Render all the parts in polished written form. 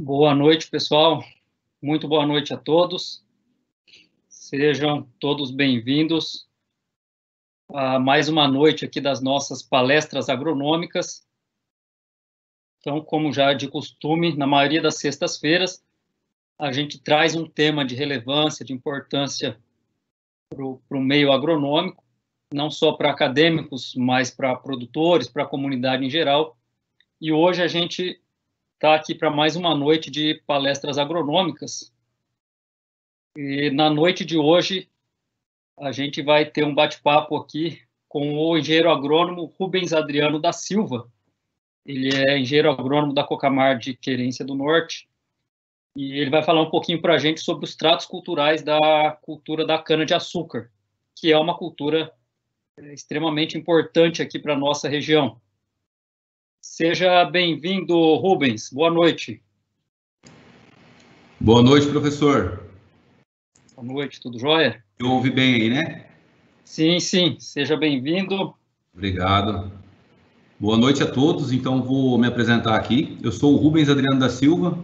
Boa noite, pessoal. Muito boa noite a todos. Sejam todos bem-vindos a mais uma noite aqui das nossas palestras agronômicas. Então, como já é de costume, na maioria das sextas-feiras, a gente traz um tema de relevância, de importância para o meio agronômico, não só para acadêmicos, mas para produtores, para a comunidade em geral. E hoje a gente está aqui para mais uma noite de palestras agronômicas. E na noite de hoje, a gente vai ter um bate-papo aqui com o engenheiro agrônomo Rubens Adriano da Silva. Ele é engenheiro agrônomo da Cocamar de Querência do Norte, e ele vai falar um pouquinho para a gente sobre os tratos culturais da cultura da cana-de-açúcar, que é uma cultura extremamente importante aqui para a nossa região. Seja bem-vindo, Rubens. Boa noite. Boa noite, professor. Boa noite, tudo jóia? Eu ouvi bem aí, né? Sim, sim. Seja bem-vindo. Obrigado. Boa noite a todos. Então, vou me apresentar aqui. Eu sou o Rubens Adriano da Silva,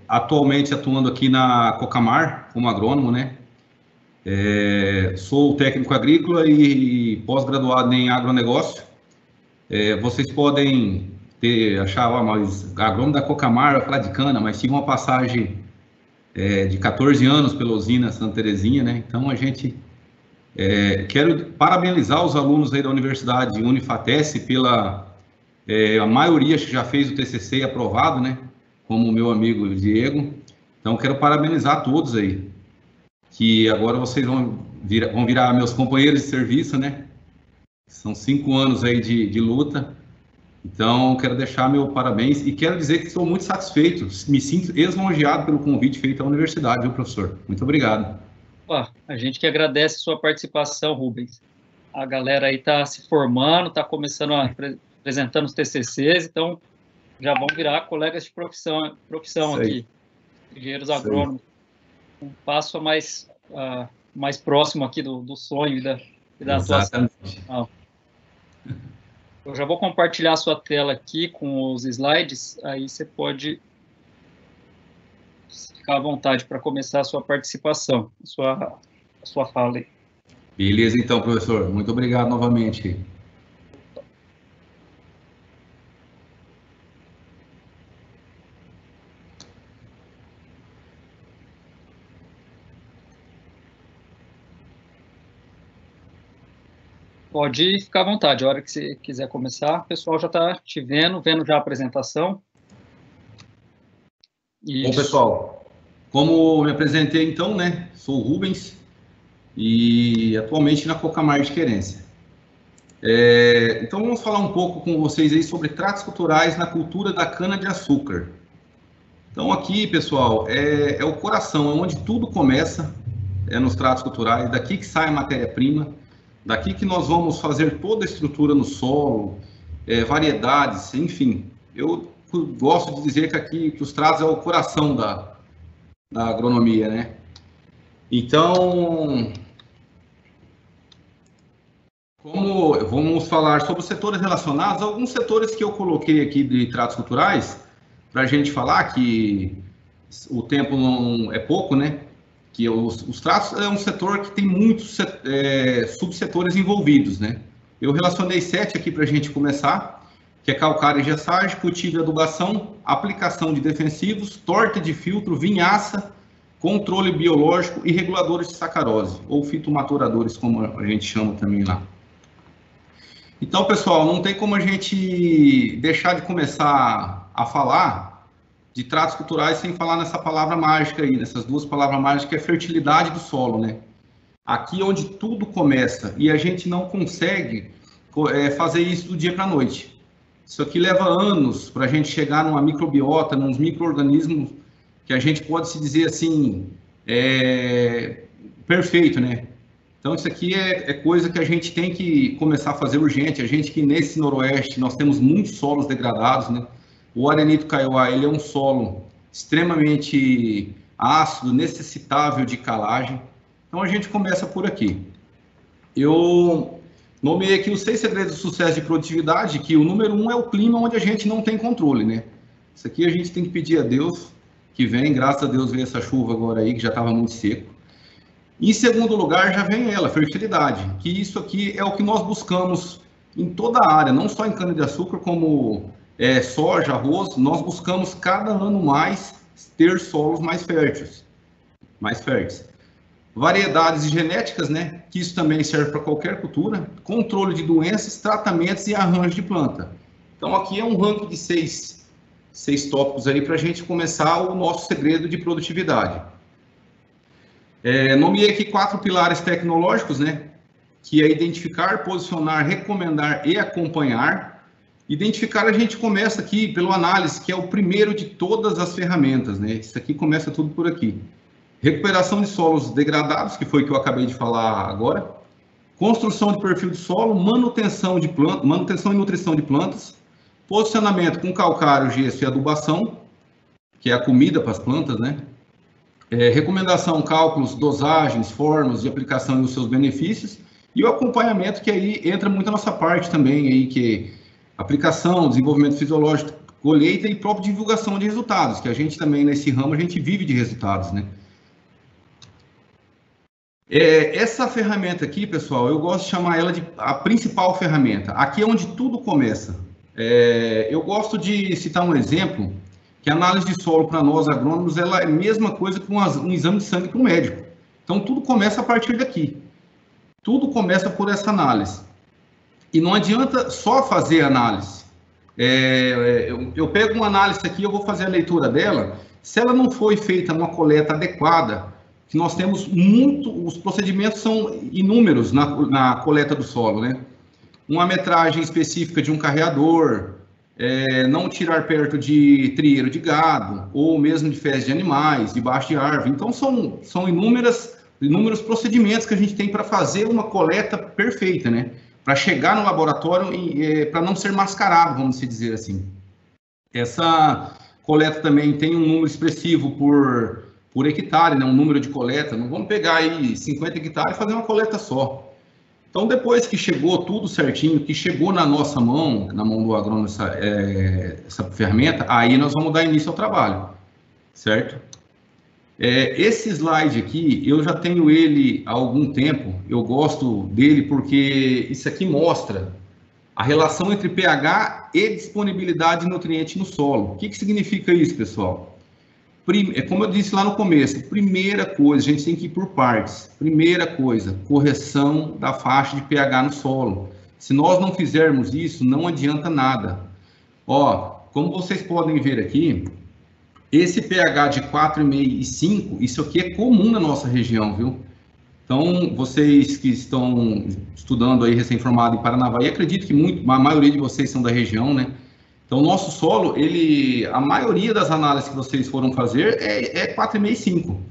atualmente atuando aqui na Cocamar como agrônomo, né? Sou técnico agrícola e pós-graduado em agronegócio. Vocês podem achar, mas agrônomo da Cocamar vai falar de cana, mas tive uma passagem de 14 anos pela usina Santa Terezinha, né? Então, a gente... quero parabenizar os alunos aí da Universidade Unifatesc pela a maioria que já fez o TCC aprovado, né? Como o meu amigo Diego. Então, quero parabenizar todos aí, que agora vocês vão virar meus companheiros de serviço, né? São 5 anos aí de luta. Então, quero deixar meu parabéns e quero dizer que estou muito satisfeito, me sinto lisonjeado pelo convite feito à universidade, viu, professor? Muito obrigado. A gente que agradece a sua participação, Rubens. A galera aí está se formando, está começando apresentando os TCCs, então já vão virar colegas de profissão aqui, engenheiros agrônomos. Um passo mais próximo aqui do sonho e da atuação. Eu já vou compartilhar a sua tela aqui com os slides, aí você pode ficar à vontade para começar a sua participação, a sua fala aí. Beleza, então, professor. Muito obrigado novamente. Pode ficar à vontade, a hora que você quiser começar, o pessoal já está te vendo já a apresentação. Isso. Bom, pessoal, como me apresentei então, né, sou o Rubens e atualmente na Cocamar de Querência. Então vamos falar um pouco com vocês aí sobre tratos culturais na cultura da cana-de-açúcar. Então aqui, pessoal, é o coração, é onde tudo começa, nos tratos culturais, daqui que sai a matéria-prima, daqui que nós vamos fazer toda a estrutura no solo, variedades, enfim. Eu gosto de dizer que aqui que os tratos é o coração da agronomia, né? Então, como vamos falar sobre os setores relacionados, alguns setores que eu coloquei aqui de tratos culturais, para a gente falar que o tempo não é pouco, né? Que os tratos é um setor que tem muitos subsetores envolvidos, né? Eu relacionei 7 aqui para a gente começar, que é calcário e gessagem, cultivo e adubação, aplicação de defensivos, torta de filtro, vinhaça, controle biológico e reguladores de sacarose, ou fitomaturadores, como a gente chama também lá. Então, pessoal, não tem como a gente deixar de começar a falar de tratos culturais sem falar nessa palavra mágica aí, nessas duas palavras mágicas, que é fertilidade do solo, né? Aqui é onde tudo começa, e a gente não consegue fazer isso do dia para a noite. Isso aqui leva anos para a gente chegar numa microbiota, nos micro-organismos que a gente pode se dizer assim, perfeito, né? Então, isso aqui é coisa que a gente tem que começar a fazer urgente. A gente que nesse noroeste, nós temos muitos solos degradados, né? O arenito kaiowá, ele é um solo extremamente ácido, necessitável de calagem. Então, a gente começa por aqui. Eu nomeei aqui os 6 segredos do sucesso de produtividade, que o número 1 é o clima, onde a gente não tem controle, né? Isso aqui a gente tem que pedir a Deus que vem, graças a Deus veio essa chuva agora aí, que já estava muito seco. Em segundo lugar, já vem ela, fertilidade, que isso aqui é o que nós buscamos em toda a área, não só em cana-de-açúcar, como soja, arroz, nós buscamos cada ano mais ter solos mais férteis. Variedades genéticas, né, que isso também serve para qualquer cultura, controle de doenças, tratamentos e arranjo de planta. Então, aqui é um ranking de seis tópicos aí para a gente começar o nosso segredo de produtividade. Nomeei aqui 4 pilares tecnológicos, né? Que é identificar, posicionar, recomendar e acompanhar. Identificar, a gente começa aqui pelo análise, que é o primeiro de todas as ferramentas, né? Isso aqui começa tudo por aqui. Recuperação de solos degradados, que foi o que eu acabei de falar agora. Construção de perfil de solo, manutenção de plantas, manutenção e nutrição de plantas. Posicionamento com calcário, gesso e adubação, que é a comida para as plantas, né? Recomendação, cálculos, dosagens, formas de aplicação e os seus benefícios. E o acompanhamento, que aí entra muito a nossa parte também, aí, que é aplicação, desenvolvimento fisiológico, colheita e própria divulgação de resultados, que a gente também, nesse ramo, a gente vive de resultados, né? Essa ferramenta aqui, pessoal, eu gosto de chamar ela de a principal ferramenta. Aqui é onde tudo começa. Eu gosto de citar um exemplo, que a análise de solo para nós agrônomos, ela é a mesma coisa que um exame de sangue para um médico. Então, tudo começa a partir daqui. Tudo começa por essa análise. E não adianta só fazer análise. Eu pego uma análise aqui, eu vou fazer a leitura dela. Se ela não foi feita numa coleta adequada, que nós temos os procedimentos são inúmeros na coleta do solo, né? Uma metragem específica de um carreador, não tirar perto de trieiro de gado, ou mesmo de fezes de animais, debaixo de árvore. Então, são inúmeros procedimentos que a gente tem para fazer uma coleta perfeita, né? Para chegar no laboratório, para não ser mascarado, vamos dizer assim. Essa coleta também tem um número expressivo por hectare, né? Um número de coleta. Não vamos pegar aí 50 hectares e fazer uma coleta só. Então, depois que chegou tudo certinho, que chegou na nossa mão, na mão do agrônomo, essa ferramenta, aí nós vamos dar início ao trabalho, certo? Esse slide aqui, eu já tenho ele há algum tempo, eu gosto dele porque isso aqui mostra a relação entre pH e disponibilidade de nutriente no solo. O que significa isso, pessoal? Como eu disse lá no começo, primeira coisa, a gente tem que ir por partes. Primeira coisa, correção da faixa de pH no solo. Se nós não fizermos isso, não adianta nada. Como vocês podem ver aqui, esse pH de 4,5 e 5, isso aqui é comum na nossa região, viu? Então, vocês que estão estudando aí recém-formado em Paranavaí, acredito que a maioria de vocês são da região, né? Então, o nosso solo, a maioria das análises que vocês foram fazer é 4,5 e 5.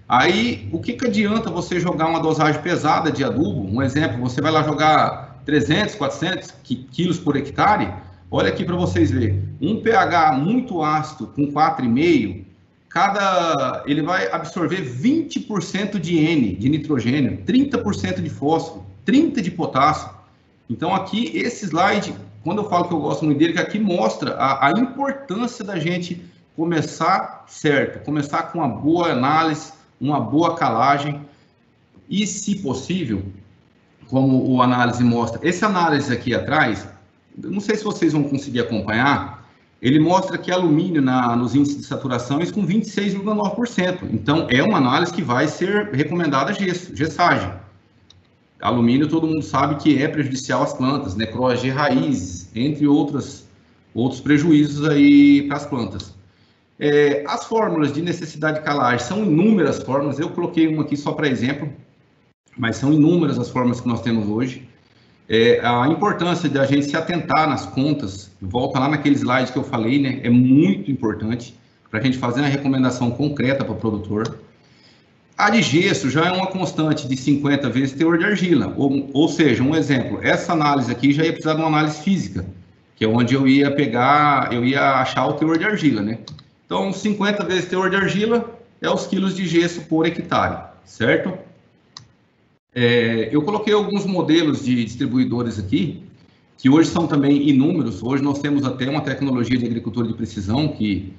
Aí, o que adianta você jogar uma dosagem pesada de adubo? Um exemplo, você vai lá jogar 300, 400 quilos por hectare. Olha aqui para vocês verem. Um pH muito ácido, com 4,5, ele vai absorver 20% de N, de nitrogênio, 30% de fósforo, 30% de potássio. Então, aqui, esse slide, quando eu falo que eu gosto muito dele, que aqui mostra a importância da gente começar certo, começar com uma boa análise, uma boa calagem e, se possível, como o análise mostra, essa análise aqui atrás, não sei se vocês vão conseguir acompanhar, ele mostra que alumínio nos índices de saturação é com 26,9%. Então, é uma análise que vai ser recomendada gessagem. Alumínio, todo mundo sabe que é prejudicial às plantas, necrose de raízes, entre outros prejuízos aí para as plantas. As fórmulas de necessidade de calagem são inúmeras fórmulas, eu coloquei uma aqui só para exemplo, mas são inúmeras as fórmulas que nós temos hoje. A importância de a gente se atentar nas contas, volta lá naquele slide que eu falei, né? É muito importante para a gente fazer uma recomendação concreta para o produtor. A de gesso já é uma constante de 50 vezes teor de argila, ou seja, um exemplo, essa análise aqui já ia precisar de uma análise física, que é onde eu ia achar o teor de argila, né? Então, 50 vezes teor de argila é os quilos de gesso por hectare, certo? Eu coloquei alguns modelos de distribuidores aqui, que hoje são também inúmeros. Hoje nós temos até uma tecnologia de agricultura de precisão que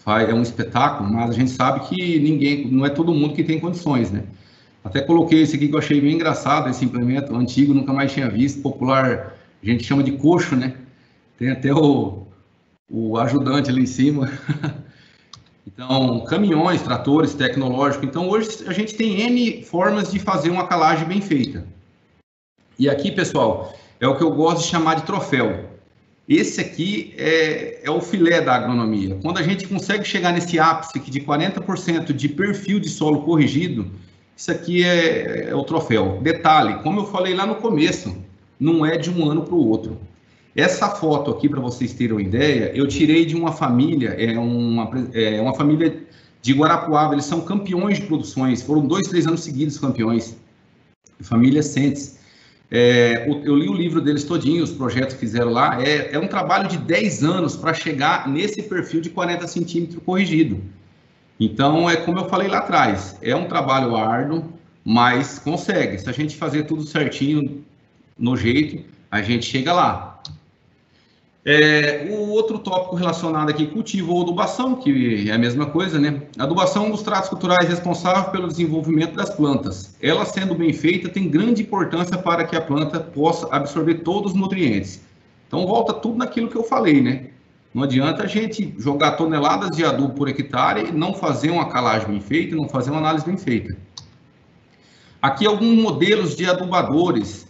é um espetáculo, mas a gente sabe que não é todo mundo que tem condições, né? Até coloquei esse aqui que eu achei bem engraçado, esse implemento antigo, nunca mais tinha visto, popular, a gente chama de coxo, né? Tem até o ajudante ali em cima. Então, caminhões, tratores, tecnológico. Então, hoje a gente tem N formas de fazer uma calagem bem feita. E aqui, pessoal, é o que eu gosto de chamar de troféu. Esse aqui é o filé da agronomia. Quando a gente consegue chegar nesse ápice aqui de 40% de perfil de solo corrigido, isso aqui é o troféu. Detalhe, como eu falei lá no começo, não é de um ano para o outro. Essa foto aqui, para vocês terem uma ideia, eu tirei de uma família, uma família de Guarapuava, eles são campeões de produções, foram 2, 3 anos seguidos campeões, família Sentes. Eu li o livro deles todinho, os projetos que fizeram lá, é um trabalho de 10 anos para chegar nesse perfil de 40 centímetros corrigido. Então, é como eu falei lá atrás, é um trabalho árduo, mas consegue. Se a gente fazer tudo certinho, no jeito, a gente chega lá. O outro tópico relacionado aqui, cultivo ou adubação, que é a mesma coisa, né? A adubação é um dos tratos culturais responsável pelo desenvolvimento das plantas. Ela, sendo bem feita, tem grande importância para que a planta possa absorver todos os nutrientes. Então, volta tudo naquilo que eu falei, né? Não adianta a gente jogar toneladas de adubo por hectare e não fazer uma calagem bem feita, não fazer uma análise bem feita. Aqui alguns modelos de adubadores.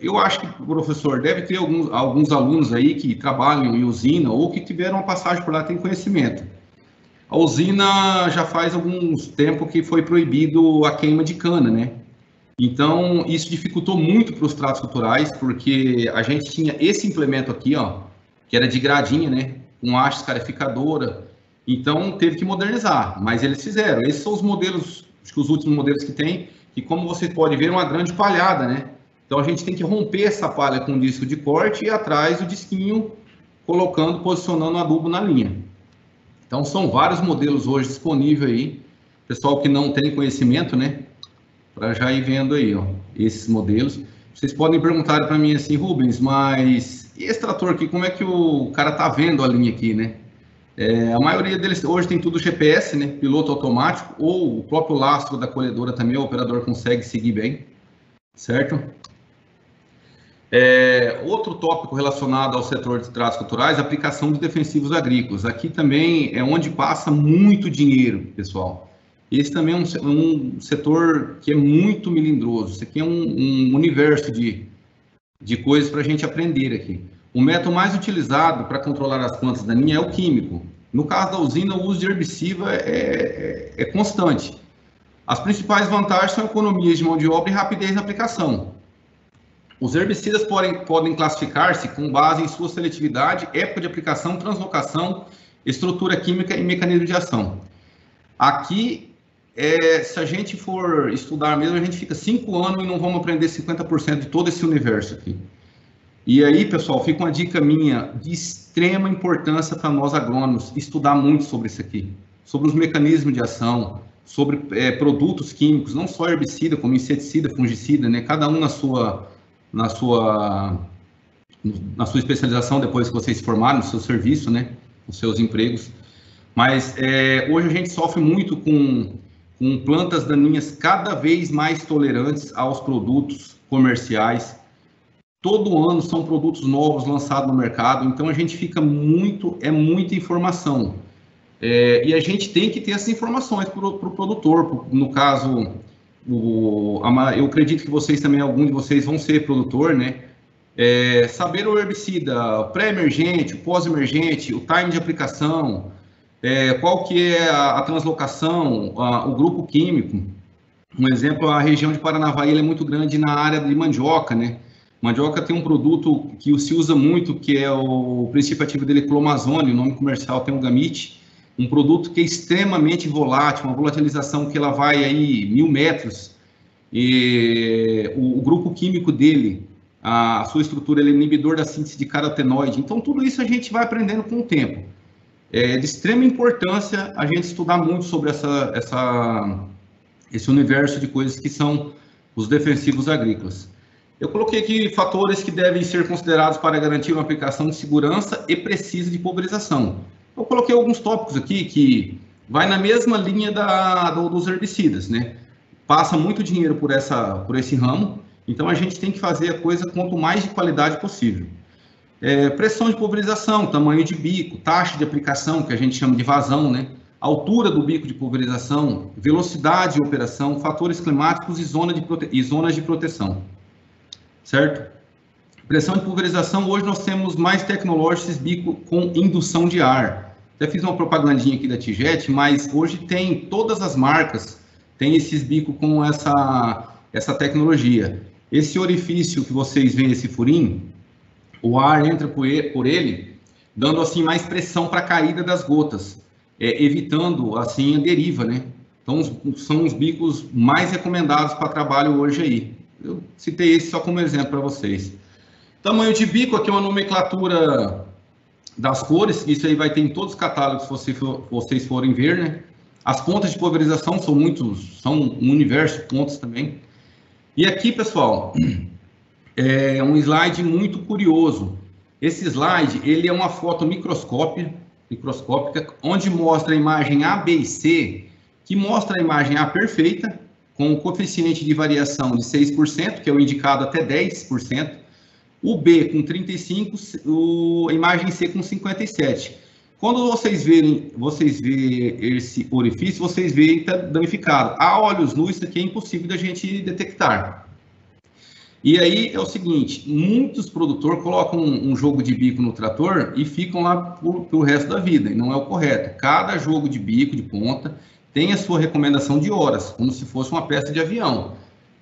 Eu acho que, professor, deve ter alguns alunos aí que trabalham em usina ou que tiveram uma passagem por lá, tem conhecimento. A usina já faz alguns tempo que foi proibido a queima de cana, né? Então, isso dificultou muito para os tratos culturais, porque a gente tinha esse implemento aqui, ó, que era de gradinha, né? Com haste escarificadora. Então, teve que modernizar, mas eles fizeram. Esses são os modelos, acho que os últimos modelos que tem, e como você pode ver, uma grande palhada, né? Então, a gente tem que romper essa palha com um disco de corte e atrás o disquinho colocando, posicionando o adubo na linha. Então, são vários modelos hoje disponíveis aí. Pessoal que não tem conhecimento, né? Para já ir vendo aí, ó, esses modelos. Vocês podem perguntar para mim assim, Rubens, mas e esse trator aqui, como é que o cara tá vendo a linha aqui, né? A maioria deles hoje tem tudo GPS, né? Piloto automático, ou o próprio lastro da colhedora também, o operador consegue seguir bem, certo? Outro tópico relacionado ao setor de tratos culturais, aplicação de defensivos agrícolas. Aqui também é onde passa muito dinheiro, pessoal. Esse também é um setor que é muito melindroso. Isso aqui é um universo de coisas para a gente aprender aqui. O método mais utilizado para controlar as plantas daninhas é o químico. No caso da usina, o uso de herbicida é constante. As principais vantagens são economias de mão de obra e rapidez na aplicação. Os herbicidas podem classificar-se com base em sua seletividade, época de aplicação, translocação, estrutura química e mecanismo de ação. Aqui, se a gente for estudar mesmo, a gente fica 5 anos e não vamos aprender 50% de todo esse universo aqui. E aí, pessoal, fica uma dica minha de extrema importância para nós agrônomos estudar muito sobre isso aqui, sobre os mecanismos de ação, sobre produtos químicos, não só herbicida, como inseticida, fungicida, né? Cada um na sua especialização depois que vocês se formarem, no seu serviço, né? Nos seus empregos. Mas hoje a gente sofre muito com plantas daninhas cada vez mais tolerantes aos produtos comerciais. Todo ano são produtos novos lançados no mercado, então a gente fica muita informação. E a gente tem que ter essas informações para o produtor. No caso, eu acredito que vocês também, alguns de vocês vão ser produtor, né? Saber o herbicida pré-emergente, pós-emergente, o time de aplicação, qual que é a translocação, o grupo químico. Um exemplo, a região de Paranavaí é muito grande na área de mandioca, né? Mandioca tem um produto que se usa muito, que é o princípio ativo dele, clomazone, o nome comercial tem o Gamit, um produto que é extremamente volátil, uma volatilização que ela vai aí 1000 metros, e o grupo químico dele, a sua estrutura, ele é inibidor da síntese de carotenoide. Então, tudo isso a gente vai aprendendo com o tempo. É de extrema importância a gente estudar muito sobre esse universo de coisas que são os defensivos agrícolas. Eu coloquei aqui fatores que devem ser considerados para garantir uma aplicação de segurança e precisa de pulverização. Eu coloquei alguns tópicos aqui que vai na mesma linha dos herbicidas, né? Passa muito dinheiro por esse ramo, então a gente tem que fazer a coisa quanto mais de qualidade possível. Pressão de pulverização, tamanho de bico, taxa de aplicação, que a gente chama de vazão, né? Altura do bico de pulverização, velocidade de operação, fatores climáticos e zonas de proteção. Certo? Pressão de pulverização, hoje nós temos mais tecnológicos, esses bicos com indução de ar. Até fiz uma propagandinha aqui da Tijet, mas hoje tem, todas as marcas tem esses bicos com essa tecnologia. Esse orifício que vocês veem, esse furinho, o ar entra por ele, dando assim mais pressão para a caída das gotas, evitando assim a deriva, né? Então são os bicos mais recomendados para trabalho hoje aí. Eu citei esse só como exemplo para vocês. Tamanho de bico, aqui é uma nomenclatura das cores, isso aí vai ter em todos os catálogos se vocês forem ver, né? As pontas de pulverização são um universo de pontas também. E aqui, pessoal, é um slide muito curioso. Esse slide, ele é uma foto microscópica, onde mostra a imagem A, B e C, que mostra a imagem A perfeita, com o coeficiente de variação de 6%, que é o indicado até 10%, o B com 35%, a imagem C com 57%. Quando vocês verem esse orifício, vocês veem que está danificado. A olhos nus, isso aqui é impossível da gente detectar. E aí é o seguinte, muitos produtores colocam um jogo de bico no trator e ficam lá pro resto da vida, e não é o correto. Cada jogo de bico, de ponta, tem a sua recomendação de horas, como se fosse uma peça de avião.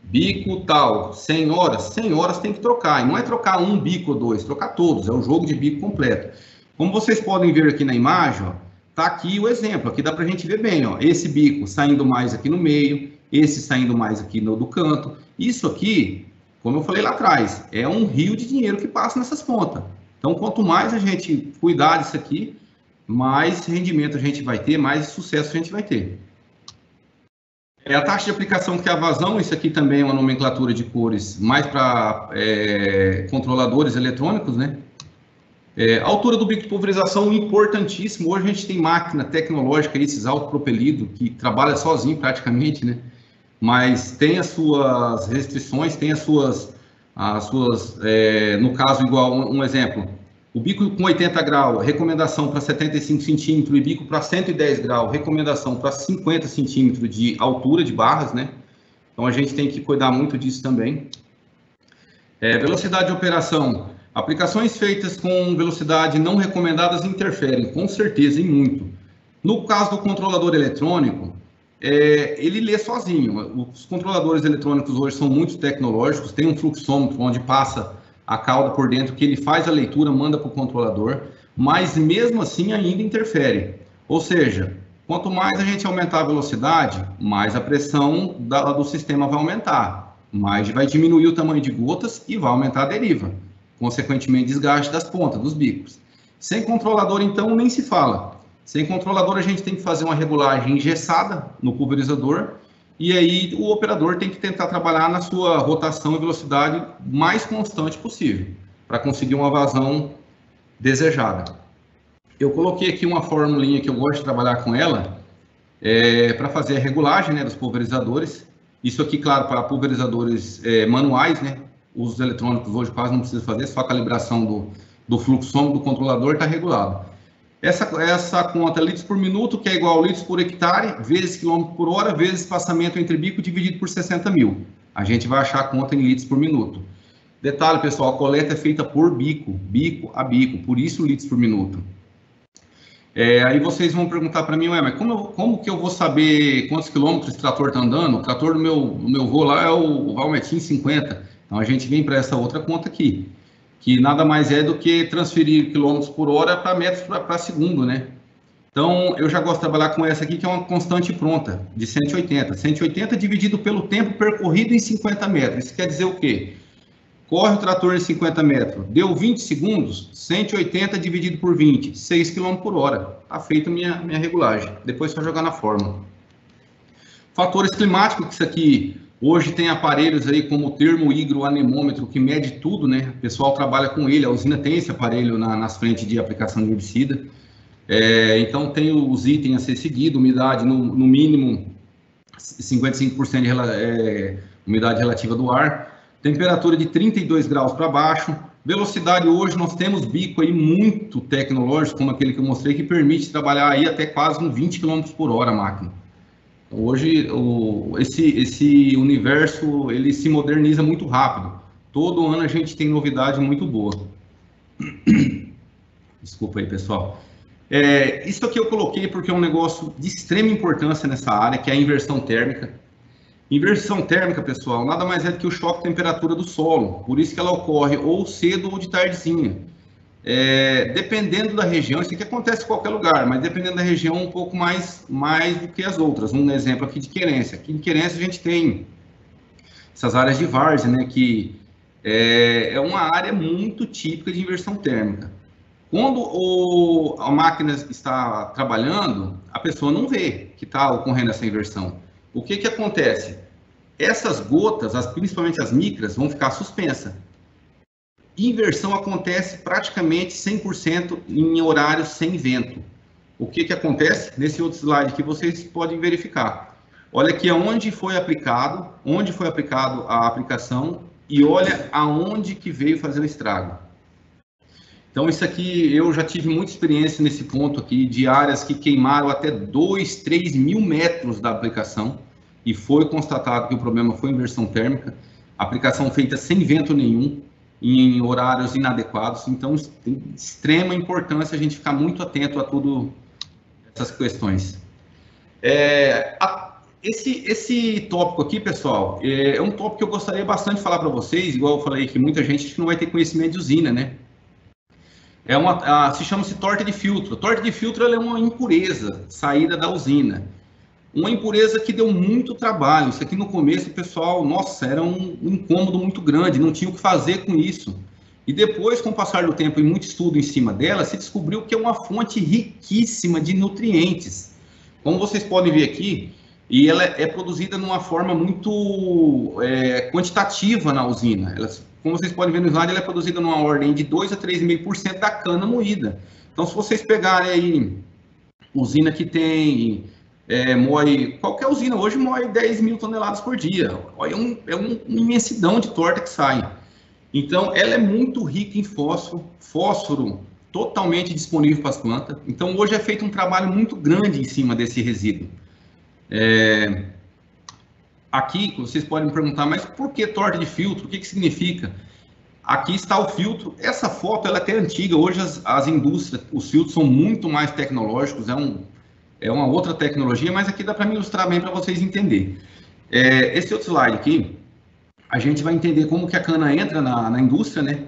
Bico tal, 100 horas tem que trocar. E não é trocar um bico ou dois, trocar todos, é o jogo de bico completo. Como vocês podem ver aqui na imagem, ó, tá aqui o exemplo, aqui dá pra gente ver bem, ó, esse bico saindo mais aqui no meio, esse saindo mais aqui do canto. Isso aqui, como eu falei lá atrás, é um rio de dinheiro que passa nessas pontas. Então, quanto mais a gente cuidar disso aqui, mais rendimento a gente vai ter, mais sucesso a gente vai ter. A taxa de aplicação, que é a vazão, isso aqui também é uma nomenclatura de cores mais para controladores eletrônicos, né? A altura do bico de pulverização, importantíssimo. Hoje a gente tem máquina tecnológica, esses autopropelidos, que trabalha sozinho praticamente, né? Mas tem as suas restrições, tem as suas no caso, igual um exemplo, o bico com 80 graus, recomendação para 75 centímetros, e bico para 110 graus, recomendação para 50 centímetros de altura de barras, né? Então a gente tem que cuidar muito disso também. Velocidade de operação. Aplicações feitas com velocidade não recomendadas interferem, com certeza, e muito. No caso do controlador eletrônico, ele lê sozinho. Os controladores eletrônicos hoje são muito tecnológicos, tem um fluxômetro onde passa a cauda por dentro, que ele faz a leitura, manda para o controlador, mas mesmo assim ainda interfere. Ou seja, quanto mais a gente aumentar a velocidade, mais a pressão do sistema vai aumentar, mais vai diminuir o tamanho de gotas e vai aumentar a deriva, consequentemente desgaste das pontas, dos bicos. Sem controlador, então, nem se fala. Sem controlador, a gente tem que fazer uma regulagem engessada no pulverizador, e aí o operador tem que tentar trabalhar na sua rotação e velocidade mais constante possível, para conseguir uma vazão desejada. Eu coloquei aqui uma formulinha que eu gosto de trabalhar com ela, para fazer a regulagem, né, dos pulverizadores. Isso aqui, claro, para pulverizadores manuais, né? Os eletrônicos hoje quase não precisa fazer, só a calibração do fluxômetro do controlador está regulado. Essa conta litros por minuto, que é igual a litros por hectare, vezes quilômetro por hora, vezes espaçamento entre bico, dividido por 60 mil. A gente vai achar a conta em litros por minuto. Detalhe, pessoal, a coleta é feita por bico, bico a bico, por isso litros por minuto. Aí vocês vão perguntar para mim, mas como que eu vou saber quantos quilômetros esse trator está andando? O trator do meu vô lá é o Valmetin 50. Então a gente vem para essa outra conta aqui, que nada mais é do que transferir quilômetros por hora para metros para segundo, né? Então, eu já gosto de trabalhar com essa aqui, que é uma constante pronta, de 180. 180 dividido pelo tempo percorrido em 50 metros. Isso quer dizer o quê? Corre o trator em 50 metros, deu 20 segundos, 180 dividido por 20, 6 km por hora. Está feita minha regulagem. Depois é só jogar na fórmula. Fatores climáticos, que isso aqui, Hoje tem aparelhos aí como o termohigroanemômetro, que mede tudo, né? O pessoal trabalha com ele, a usina tem esse aparelho nas frentes de aplicação de herbicida. Então tem os itens a ser seguido, umidade no mínimo 55% de umidade relativa do ar, temperatura de 32 graus para baixo, velocidade hoje nós temos bico aí muito tecnológico, como aquele que eu mostrei, que permite trabalhar aí até quase uns 20 km por hora a máquina. Hoje esse universo ele se moderniza muito rápido, todo ano a gente tem novidade muito boa. Desculpa aí, pessoal. Isso aqui eu coloquei porque é um negócio de extrema importância nessa área, que é a inversão térmica. Inversão térmica, pessoal, nada mais é do que o choque de temperatura do solo. Por isso que ela ocorre ou cedo ou de tardezinha. Dependendo da região, isso aqui acontece em qualquer lugar, mas dependendo da região, um pouco mais do que as outras. Um exemplo aqui de Querência. Aqui em Querência a gente tem essas áreas de várzea, né, que é uma área muito típica de inversão térmica. Quando a máquina está trabalhando, a pessoa não vê que está ocorrendo essa inversão. O que acontece? Essas gotas, principalmente as micras, vão ficar suspensas. Inversão acontece praticamente 100% em horários sem vento. O que acontece? Nesse outro slide que vocês podem verificar. Olha aqui onde foi aplicado a aplicação e olha aonde que veio fazer o estrago. Então, isso aqui, eu já tive muita experiência nesse ponto aqui, de áreas que queimaram até 2, 3 mil metros da aplicação, e foi constatado que o problema foi inversão térmica, aplicação feita sem vento nenhum, em horários inadequados, então tem extrema importância a gente ficar muito atento a tudo essas questões. Esse tópico aqui, pessoal, é um tópico que eu gostaria bastante de falar para vocês, igual eu falei que muita gente não vai ter conhecimento de usina, né? Se chama-se torta de filtro. Torta de filtro ela é uma impureza saída da usina. Uma impureza que deu muito trabalho. Isso aqui no começo, o pessoal, nossa, era um incômodo muito grande, não tinha o que fazer com isso. E depois, com o passar do tempo e muito estudo em cima dela, se descobriu que é uma fonte riquíssima de nutrientes. Como vocês podem ver aqui, e ela é produzida numa forma muito quantitativa na usina. Como vocês podem ver no slide, ela é produzida numa ordem de 2 a 3,5% da cana moída. Então, se vocês pegarem aí usina que tem, moe, qualquer usina hoje moe 10 mil toneladas por dia. É uma imensidão de torta que sai. Então, ela é muito rica em fósforo totalmente disponível para as plantas. Então, hoje é feito um trabalho muito grande em cima desse resíduo. Aqui, vocês podem me perguntar, mas por que torta de filtro? O que significa? Aqui está o filtro. Essa foto ela é até antiga. Hoje as indústrias, os filtros são muito mais tecnológicos. É uma outra tecnologia, mas aqui dá para me ilustrar bem para vocês entenderem. Esse outro slide aqui, a gente vai entender como que a cana entra na indústria, né?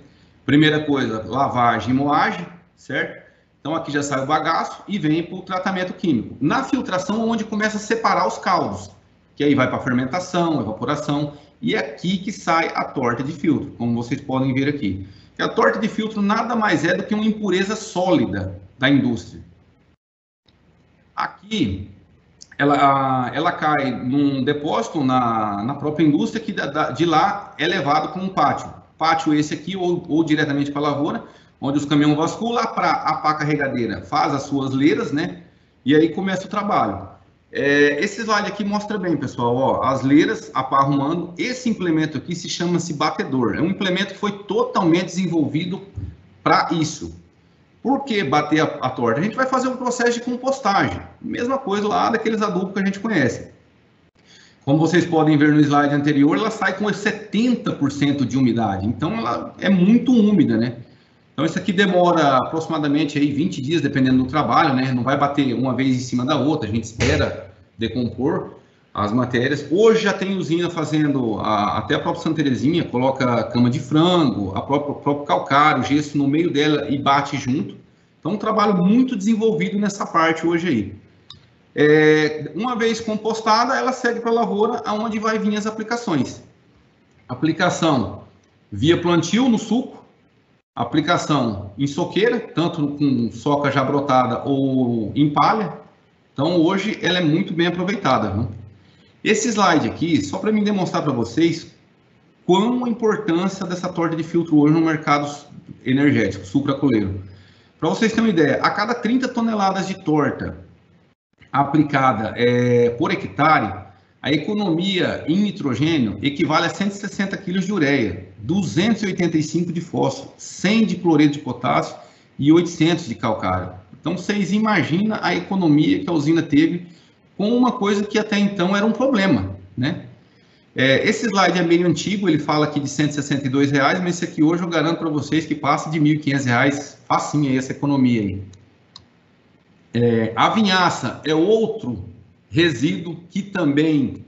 Primeira coisa, lavagem e moagem, certo? Então, aqui já sai o bagaço e vem para o tratamento químico. Na filtração, onde começa a separar os caldos, que aí vai para a fermentação, evaporação, e é aqui que sai a torta de filtro, como vocês podem ver aqui. E a torta de filtro nada mais é do que uma impureza sólida da indústria. Aqui, ela cai num depósito na própria indústria, que de lá é levado para um pátio. Pátio esse aqui, ou diretamente para a lavoura, onde os caminhões vasculam, a pá carregadeira faz as suas leiras, né? E aí começa o trabalho. Esse slide aqui mostra bem, pessoal, ó, as leiras, a pá arrumando. Esse implemento aqui se chama-se batedor. É um implemento que foi totalmente desenvolvido para isso. Por que bater a torta? A gente vai fazer um processo de compostagem. Mesma coisa lá daqueles adubos que a gente conhece. Como vocês podem ver no slide anterior, ela sai com 70% de umidade. Então, ela é muito úmida, né? Então, isso aqui demora aproximadamente aí 20 dias, dependendo do trabalho, né? Não vai bater uma vez em cima da outra, a gente espera decompor as matérias. Hoje já tem usina fazendo, até a própria Santa Terezinha, coloca cama de frango, o próprio calcário, gesso no meio dela e bate junto. Então, um trabalho muito desenvolvido nessa parte hoje aí. Uma vez compostada, ela segue para a lavoura, aonde vai vir as aplicações. Aplicação via plantio no suco, aplicação em soqueira, tanto com soca já brotada ou em palha. Então, hoje ela é muito bem aproveitada, viu? Esse slide aqui, só para me demonstrar para vocês qual a importância dessa torta de filtro hoje no mercado energético, sucroalcooleiro. Para vocês terem uma ideia, a cada 30 toneladas de torta aplicada por hectare, a economia em nitrogênio equivale a 160 kg de ureia, 285 de fósforo, 100 de cloreto de potássio e 800 de calcário. Então, vocês imaginam a economia que a usina teve com uma coisa que até então era um problema, né? Esse slide é meio antigo, ele fala aqui de R$ 162, mas esse aqui hoje eu garanto para vocês que passa de R$ 1.500, facinho aí essa economia aí. A vinhaça é outro resíduo que também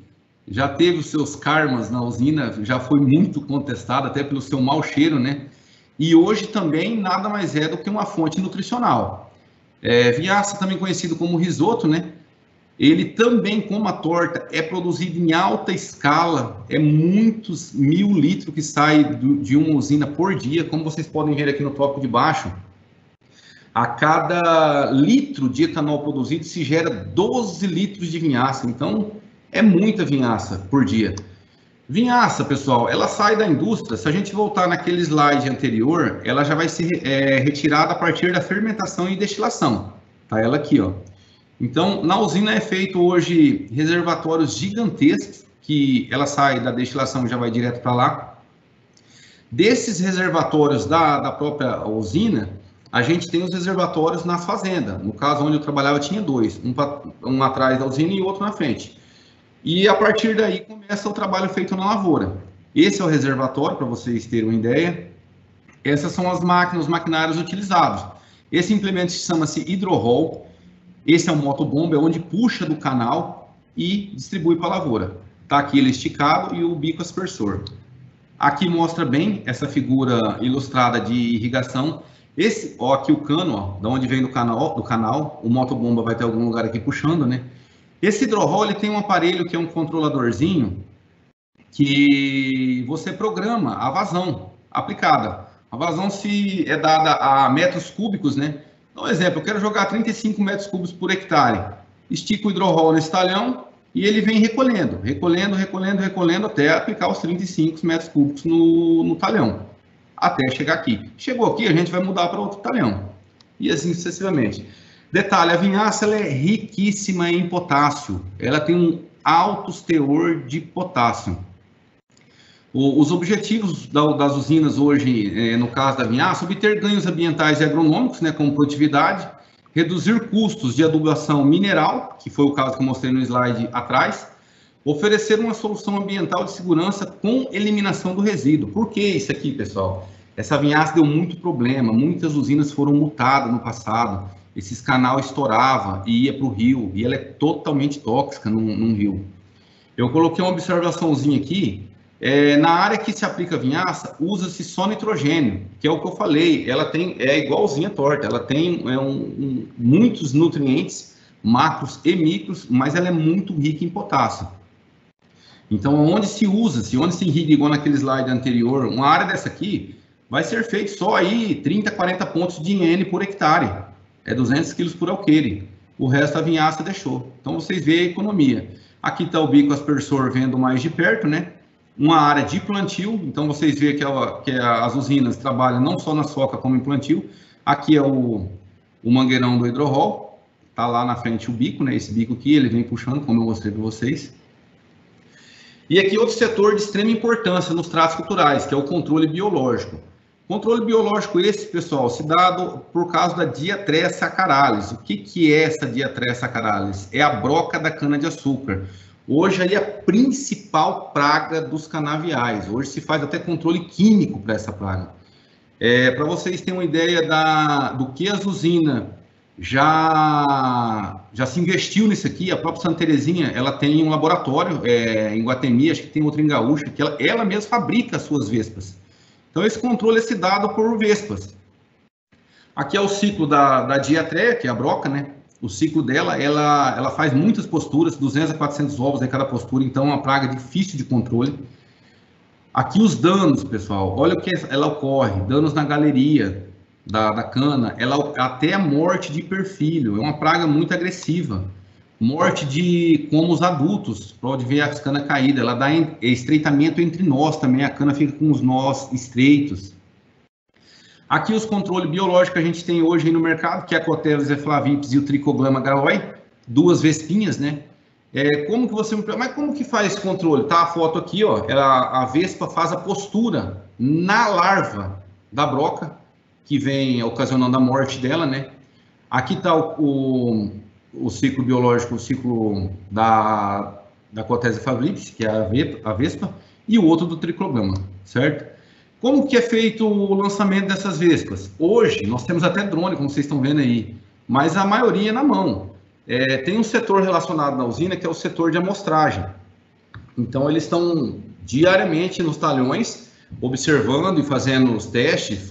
já teve os seus karmas na usina, já foi muito contestado até pelo seu mau cheiro, né? E hoje também nada mais é do que uma fonte nutricional. Vinhaça, também conhecido como risoto, né? Ele também, como a torta, é produzido em alta escala, muitos 1.000 litros que sai de uma usina por dia, como vocês podem ver aqui no tópico de baixo. A cada litro de etanol produzido se gera 12 litros de vinhaça, então é muita vinhaça por dia. Vinhaça, pessoal, ela sai da indústria, se a gente voltar naquele slide anterior, ela já vai ser retirada a partir da fermentação e destilação. Tá ela aqui, ó. Então, na usina é feito hoje reservatórios gigantescos, que ela sai da destilação e já vai direto para lá. Desses reservatórios da própria usina, a gente tem os reservatórios nas fazendas. No caso, onde eu trabalhava, tinha dois. Um atrás da usina e outro na frente. E a partir daí começa o trabalho feito na lavoura. Esse é o reservatório, para vocês terem uma ideia. Essas são as máquinas, os maquinários utilizados. Esse implemento chama-se hidrorol. Esse é um motobomba, é onde puxa do canal e distribui para a lavoura. Está aqui ele esticado e o bico aspersor. Aqui mostra bem essa figura ilustrada de irrigação. Aqui o cano, ó, de onde vem do canal, o motobomba vai ter algum lugar aqui puxando, né? Esse hidrorol, ele tem um aparelho que é um controladorzinho que você programa a vazão aplicada. A vazão se é dada a metros cúbicos, né? Então, exemplo, eu quero jogar 35 metros cúbicos por hectare. Estico o hidrorol nesse talhão e ele vem recolhendo até aplicar os 35 metros cúbicos no talhão, até chegar aqui. Chegou aqui, a gente vai mudar para outro talhão. E assim sucessivamente. Detalhe, a vinhaça ela é riquíssima em potássio. Ela tem um alto teor de potássio. Os objetivos das usinas hoje, no caso da vinhaça, obter ganhos ambientais e agronômicos, né, como produtividade, reduzir custos de adubação mineral, que foi o caso que eu mostrei no slide atrás, oferecer uma solução ambiental de segurança com eliminação do resíduo. Por que isso aqui, pessoal? Essa vinhaça deu muito problema, muitas usinas foram multadas no passado, esses canal estourava e ia para o rio, e ela é totalmente tóxica num rio. Eu coloquei uma observaçãozinha aqui. Na área que se aplica vinhaça, usa-se só nitrogênio, que é o que eu falei, ela é igualzinha a torta, ela tem muitos nutrientes, macros e micros, mas ela é muito rica em potássio. Então, onde se irriga, igual naquele slide anterior, uma área dessa aqui, vai ser feito só aí 30, 40 pontos de N por hectare, 200 kg por alqueire, o resto a vinhaça deixou. Então, vocês veem a economia. Aqui está o bico aspersor vendo mais de perto, né? Uma área de plantio, então vocês veem que as usinas trabalham não só na soca como em plantio. Aqui é o mangueirão do hidrorol, tá lá na frente o bico, né? Esse bico aqui, ele vem puxando, como eu mostrei para vocês. E aqui outro setor de extrema importância nos tratos culturais, que é o controle biológico. Controle biológico esse, pessoal, se dado por causa da Diatreia saccharalis. O que é essa Diatreia saccharalis? É a broca da cana-de-açúcar. Hoje aí é a principal praga dos canaviais. Hoje se faz até controle químico para essa praga. Para vocês terem uma ideia do que as usinas já se investiu nisso aqui, a própria Santa Terezinha, ela tem um laboratório em Guatemi, acho que tem outro em Gaúcha, que ela mesma fabrica as suas vespas. Então esse controle é se dado por vespas. Aqui é o ciclo da Diatreia, que é a broca, né? O ciclo dela, ela faz muitas posturas, 200 a 400 ovos em cada postura, então é uma praga difícil de controle. Aqui os danos, pessoal, olha o que ela ocorre, danos na galeria da cana, até a morte de hiperfilho, é uma praga muito agressiva. morte de comos adultos, pode ver a cana caída, ela dá estreitamento entre nós também, a cana fica com os nós estreitos. Aqui os controles biológicos que a gente tem hoje aí no mercado, que é a Cotelis eflavips e o Trichoglama gaoi, 2 vespinhas, né? Como que você me pergunta, mas como que faz esse controle? Tá a foto aqui, ó, a vespa faz a postura na larva da broca, que vem ocasionando a morte dela, né? Aqui está o ciclo biológico, o ciclo da Cotelis eflavips, que é a vespa, e o outro do Trichoglama, certo? Como que é feito o lançamento dessas vespas? Hoje, nós temos até drone, como vocês estão vendo aí, mas a maioria é na mão. Tem um setor relacionado na usina, que é o setor de amostragem. Então, eles estão diariamente nos talhões, observando e fazendo os testes,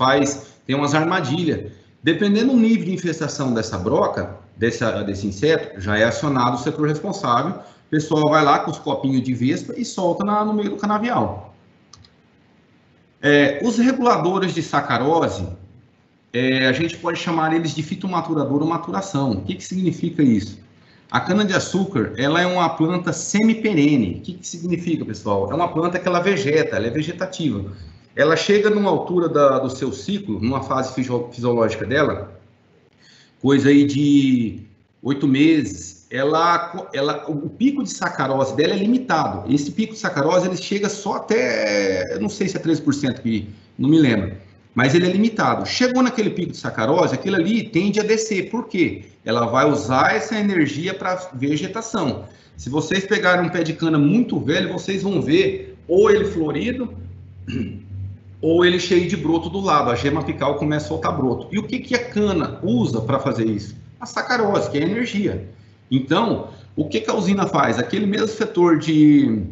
tem umas armadilhas. Dependendo do nível de infestação dessa broca, desse inseto, já é acionado o setor responsável, o pessoal vai lá com os copinhos de vespa e solta no meio do canavial. Os reguladores de sacarose, a gente pode chamar eles de fitomaturador ou maturação. O que significa isso? A cana-de-açúcar, ela é uma planta semiperene. O que significa, pessoal? É uma planta que ela vegeta, ela é vegetativa. Ela chega numa altura do seu ciclo, numa fase fisiológica dela, coisa aí de 8 meses, o pico de sacarose dela é limitado. Esse pico de sacarose, ele chega só até, não sei se é 13%, que não me lembro, mas ele é limitado. Chegou naquele pico de sacarose, aquilo ali tende a descer. Por quê? Ela vai usar essa energia para vegetação. Se vocês pegarem um pé de cana muito velho, vocês vão ver ou ele florido, ou ele cheio de broto do lado. A gema apical começa a soltar broto. E o que a cana usa para fazer isso? A sacarose, que é a energia. Então, o que a usina faz? Aquele mesmo setor de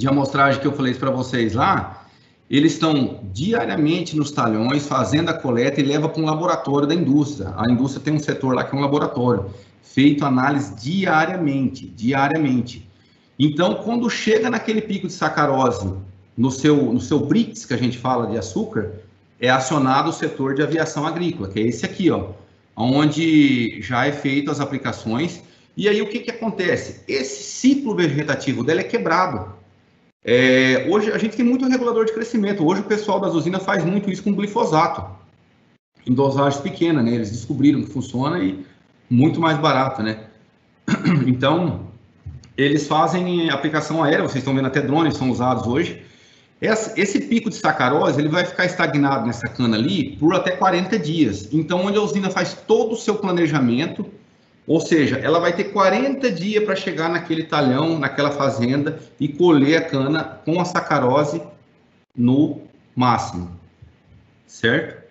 amostragem que eu falei para vocês lá, eles estão diariamente nos talhões fazendo a coleta e leva para um laboratório da indústria. A indústria tem um setor lá que é um laboratório, feito análise diariamente. Então, quando chega naquele pico de sacarose, no seu BRICS, que a gente fala de açúcar, é acionado o setor de aviação agrícola, que é esse aqui, ó, onde já é feito as aplicações. E aí, o que acontece? Esse ciclo vegetativo dela é quebrado. Hoje, a gente tem muito regulador de crescimento. Hoje, o pessoal das usinas faz muito isso com glifosato, em dosagens pequenas, né? Eles descobriram que funciona e muito mais barato, né? Então, eles fazem aplicação aérea, vocês estão vendo até drones são usados hoje. Esse pico de sacarose, ele vai ficar estagnado nessa cana ali por até 40 dias. Então, onde a usina faz todo o seu planejamento, ou seja, ela vai ter 40 dias para chegar naquele talhão, naquela fazenda e colher a cana com a sacarose no máximo, certo?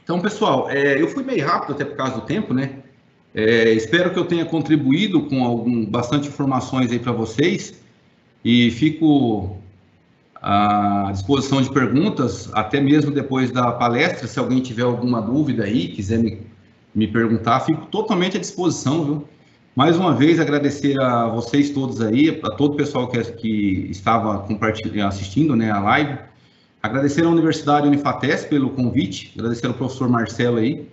Então, pessoal, eu fui meio rápido até por causa do tempo, né? Espero que eu tenha contribuído com bastante informações aí para vocês e fico à disposição de perguntas, até mesmo depois da palestra, se alguém tiver alguma dúvida aí, quiser me perguntar, fico totalmente à disposição, viu? Mais uma vez, agradecer a vocês todos aí, a todo o pessoal que estava assistindo, né, a live. Agradecer à Universidade Unifates pelo convite, agradecer ao professor Marcelo aí,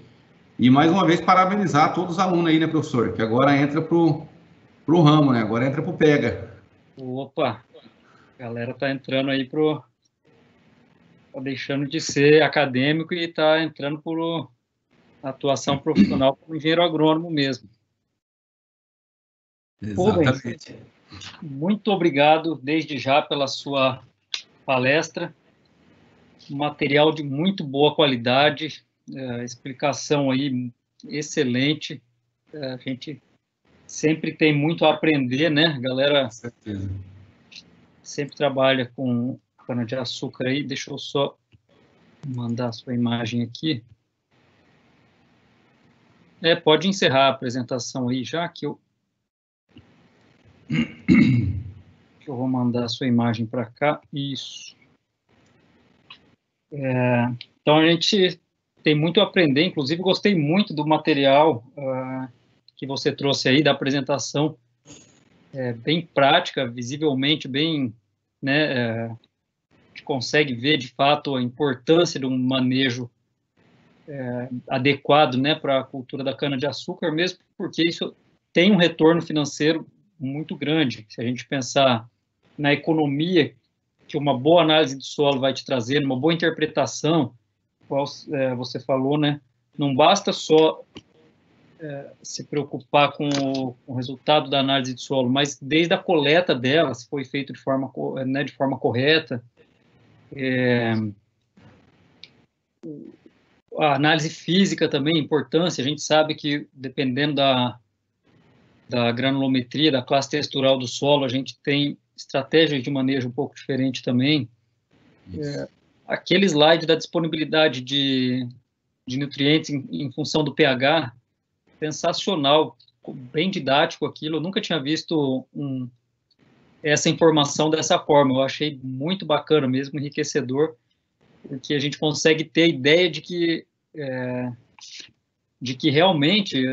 e mais uma vez parabenizar todos os alunos aí, né, professor, que agora entra pro ramo, né, agora entra pro PEGA. Opa, a galera tá entrando aí tá deixando de ser acadêmico e tá entrando por atuação profissional como engenheiro agrônomo mesmo. Exatamente. Muito obrigado desde já pela sua palestra, material de muito boa qualidade, explicação aí excelente, a gente sempre tem muito a aprender, né, a galera? Com certeza. Sempre trabalha com cana-de-açúcar aí, deixa eu só mandar a sua imagem aqui. Pode encerrar a apresentação aí já, que eu vou mandar a sua imagem para cá. Isso. Então, a gente tem muito a aprender, inclusive gostei muito do material que você trouxe aí, da apresentação, bem prática, visivelmente bem, né, a gente consegue ver, de fato, a importância de um manejo adequado, né, para a cultura da cana-de-açúcar, mesmo porque isso tem um retorno financeiro muito grande. Se a gente pensar na economia que uma boa análise do solo vai te trazer, uma boa interpretação, qual você falou, né? Não basta só se preocupar com o resultado da análise de solo, mas desde a coleta dela, se foi feito de forma correta, a análise física também, importância. A gente sabe que, dependendo da granulometria, da classe textural do solo, a gente tem estratégias de manejo um pouco diferente também. Aquele slide da disponibilidade de nutrientes em função do pH, sensacional, bem didático aquilo. Eu nunca tinha visto essa informação dessa forma. Eu achei muito bacana mesmo, enriquecedor, porque a gente consegue ter a ideia de que realmente,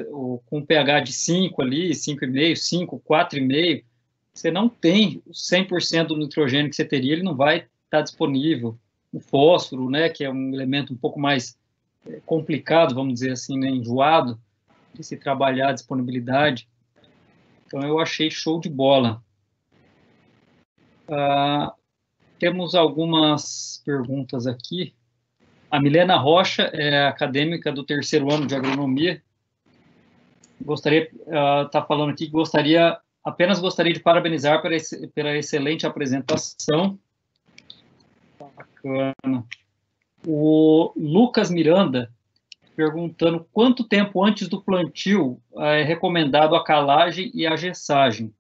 com um pH de 5 ali, 5,5, 5, 4,5, você não tem 100% do nitrogênio que você teria, ele não vai estar disponível. O fósforo, né, que é um elemento um pouco mais complicado, vamos dizer assim, né, enjoado, de se trabalhar a disponibilidade. Então, eu achei show de bola. Temos algumas perguntas aqui. A Milena Rocha é acadêmica do 3º ano de agronomia. Está falando aqui que apenas gostaria de parabenizar pela excelente apresentação. Bacana. O Lucas Miranda perguntando quanto tempo antes do plantio é recomendado a calagem e a gessagem.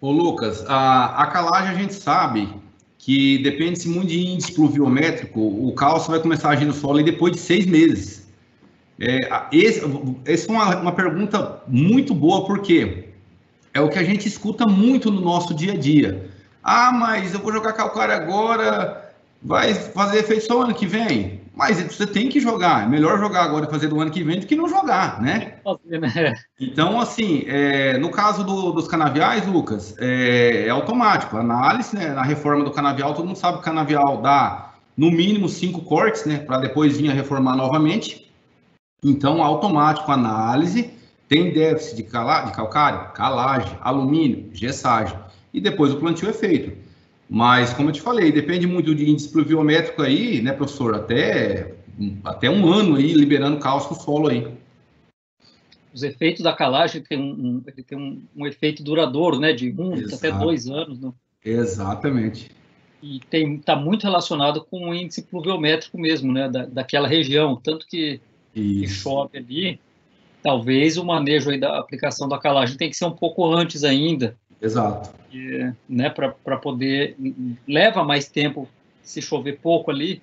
Ô Lucas, a calagem a gente sabe que depende muito de índice pluviométrico, o cálcio vai começar a agir no solo depois de 6 meses. Essa é uma pergunta muito boa, porque é o que a gente escuta muito no nosso dia a dia. Ah, mas eu vou jogar calcário agora, vai fazer efeito só ano que vem. Mas você tem que jogar, é melhor jogar agora e fazer do ano que vem do que não jogar, né? Então, assim, no caso dos canaviais, Lucas, é automático. A análise, né, na reforma do canavial, todo mundo sabe que o canavial dá, no mínimo, 5 cortes, né, para depois vir a reformar novamente. Então, automático, análise, tem déficit de calcário, calagem, alumínio, gessagem. E depois o plantio é feito. Mas, como eu te falei, depende muito de índice pluviométrico aí, né, professor? Até um ano aí, liberando cálcio no solo aí. Os efeitos da calagem ele tem um efeito duradouro, né, de 1 até 2 anos. Né? Exatamente. E está muito relacionado com o índice pluviométrico mesmo, né, daquela região. Tanto que chove ali, talvez o manejo aí da aplicação da calagem tem que ser um pouco antes ainda. Exato. Né, para poder... Leva mais tempo se chover pouco ali,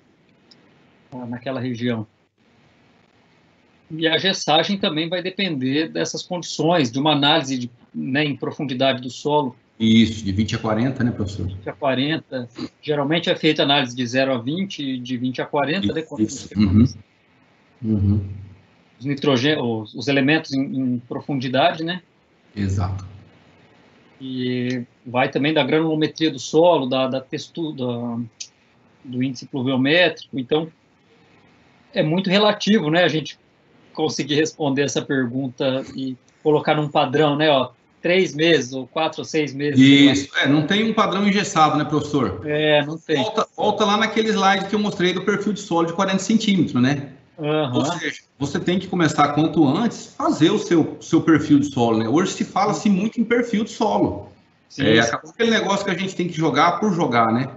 naquela região. E a gessagem também vai depender dessas condições, de uma análise né, em profundidade do solo. Isso, de 20 a 40, né, professor? 20 a 40. Geralmente é feita análise de 0 a 20, de 20 a 40, né, os nitrogênios, os elementos em profundidade, né? Exato. E vai também da granulometria do solo, da textura, do índice pluviométrico. Então, é muito relativo, né, a gente conseguir responder essa pergunta e colocar num padrão, né, 3 meses, ou 4 ou 6 meses. Isso, não tem um padrão engessado, né, professor? Não tem. Volta lá naquele slide que eu mostrei do perfil de solo de 40 centímetros, né? Ou seja, você tem que começar quanto antes fazer o seu perfil de solo, né? Hoje se fala-se muito em perfil de solo. Acabou aquele negócio que a gente tem que jogar por jogar, né?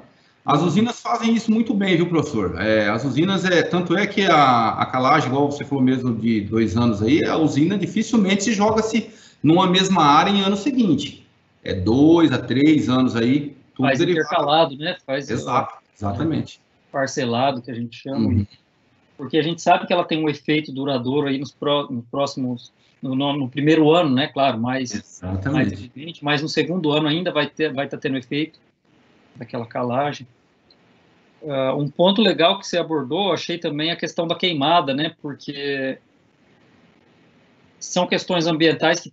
As usinas fazem isso muito bem, viu, professor? As usinas, tanto é que a calagem, igual você falou mesmo de 2 anos aí, a usina dificilmente se joga-se numa mesma área em ano seguinte. 2 a 3 anos aí. Tudo faz intercalado, né? Exatamente. Parcelado, que a gente chama. Porque a gente sabe que ela tem um efeito duradouro aí no primeiro ano, né? Claro, mais evidente, mas no segundo ano ainda vai estar tendo efeito daquela calagem. Um ponto legal que você abordou, achei também a questão da queimada, né? Porque são questões ambientais que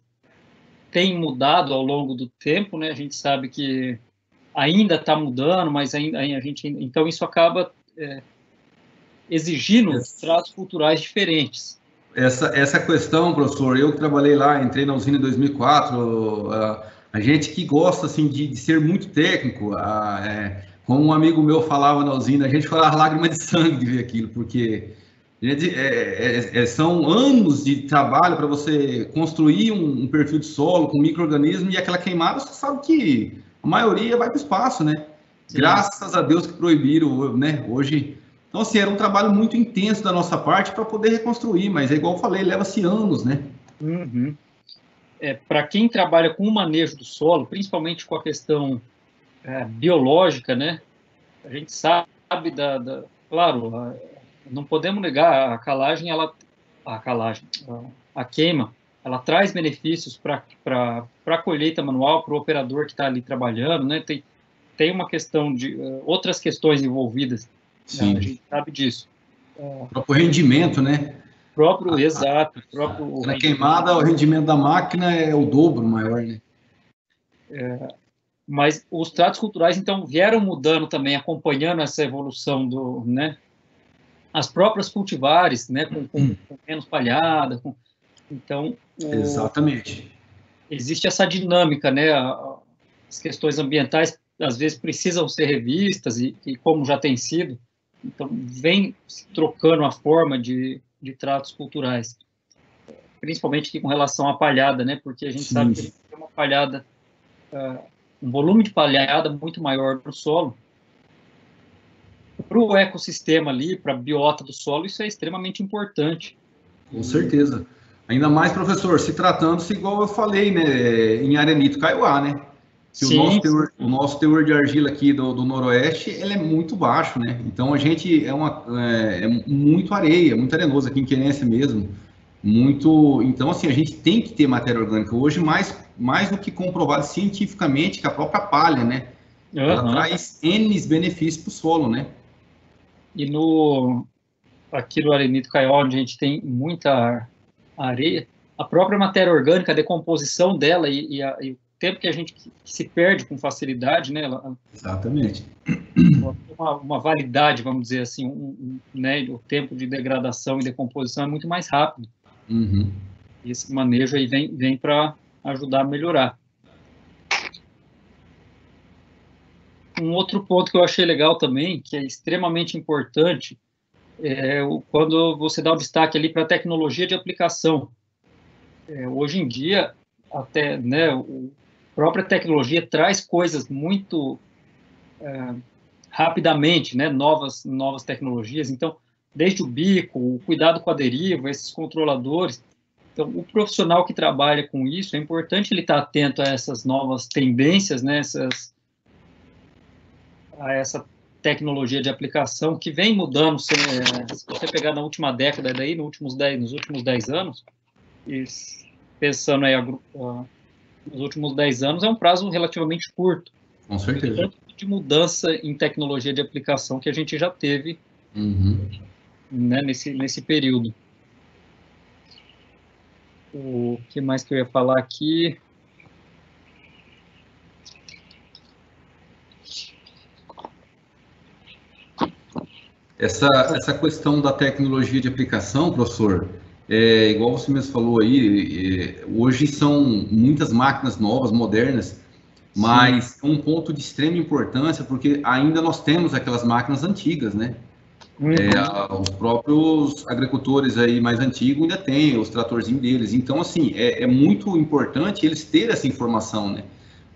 têm mudado ao longo do tempo, né? A gente sabe que ainda está mudando, mas então isso acaba exigindo tratos culturais diferentes. Essa questão, professor, eu que trabalhei lá, entrei na usina em 2004, a gente que gosta assim de ser muito técnico, como um amigo meu falava na usina, a gente falava lágrima de sangue de ver aquilo, porque são anos de trabalho para você construir um perfil de solo com micro-organismo, e aquela queimada, você sabe que a maioria vai para o espaço, né? Sim. Graças a Deus que proibiram, né? Hoje... Então, assim, era um trabalho muito intenso da nossa parte para poder reconstruir, mas é igual eu falei, leva-se anos, né? Uhum. Para quem trabalha com o manejo do solo, principalmente com a questão biológica, né? A gente sabe claro, não podemos negar, a queima, ela traz benefícios para a colheita manual, para o operador que está ali trabalhando, né? Tem uma questão de outras questões envolvidas. Sim. A gente sabe disso. O próprio rendimento, né? Exato. Na queimada, o rendimento da máquina é o dobro maior, né? Mas os tratos culturais, então, vieram mudando também, acompanhando essa evolução né? As próprias cultivares, né? Com menos palhada. Então, exatamente. Existe essa dinâmica, né? As questões ambientais, às vezes, precisam ser revistas, e como já tem sido, então, vem se trocando a forma de tratos culturais, principalmente aqui com relação à palhada, né? Porque a gente sabe que tem uma palhada, um volume de palhada muito maior no solo. Para o ecossistema ali, para a biota do solo, isso é extremamente importante. Com certeza. Ainda mais, professor, se tratando-se, igual eu falei, né, em Arenito Kaiowá, né? Que o nosso teor de argila aqui do Noroeste, ele é muito baixo, né? Então, a gente é muito areia, muito arenoso aqui em Querência mesmo. Muito... Então, assim, a gente tem que ter matéria orgânica. Hoje, mais do que comprovado cientificamente, que a própria palha, né? Ela traz N benefícios para o solo, né? E aqui no Arenito Kaiowá, onde a gente tem muita areia, a própria matéria orgânica, a decomposição dela e o tempo que a gente se perde com facilidade, né? Exatamente. Uma validade, vamos dizer assim, né? O tempo de degradação e decomposição é muito mais rápido. Uhum. E esse manejo aí vem para ajudar a melhorar. Um outro ponto que eu achei legal também, que é extremamente importante, quando você dá o destaque ali para a tecnologia de aplicação. Hoje em dia, até, né, a própria tecnologia traz coisas muito rapidamente, né, novas tecnologias. Então, desde o bico, o cuidado com a deriva, esses controladores. Então, o profissional que trabalha com isso, é importante ele estar atento a essas novas tendências, né, a essa tecnologia de aplicação que vem mudando. Se você pegar na última década, daí, nos últimos 10 anos, e pensando aí nos últimos 10 anos, é um prazo relativamente curto. Com certeza. Tanto de mudança em tecnologia de aplicação que a gente já teve né, nesse período. O que mais que eu ia falar aqui? Essa questão da tecnologia de aplicação, professor, igual você mesmo falou aí, hoje são muitas máquinas novas, modernas, mas é um ponto de extrema importância, porque ainda nós temos aquelas máquinas antigas, né? Os próprios agricultores aí mais antigos ainda têm os tratorzinhos deles. Então, assim, é muito importante eles terem essa informação, né?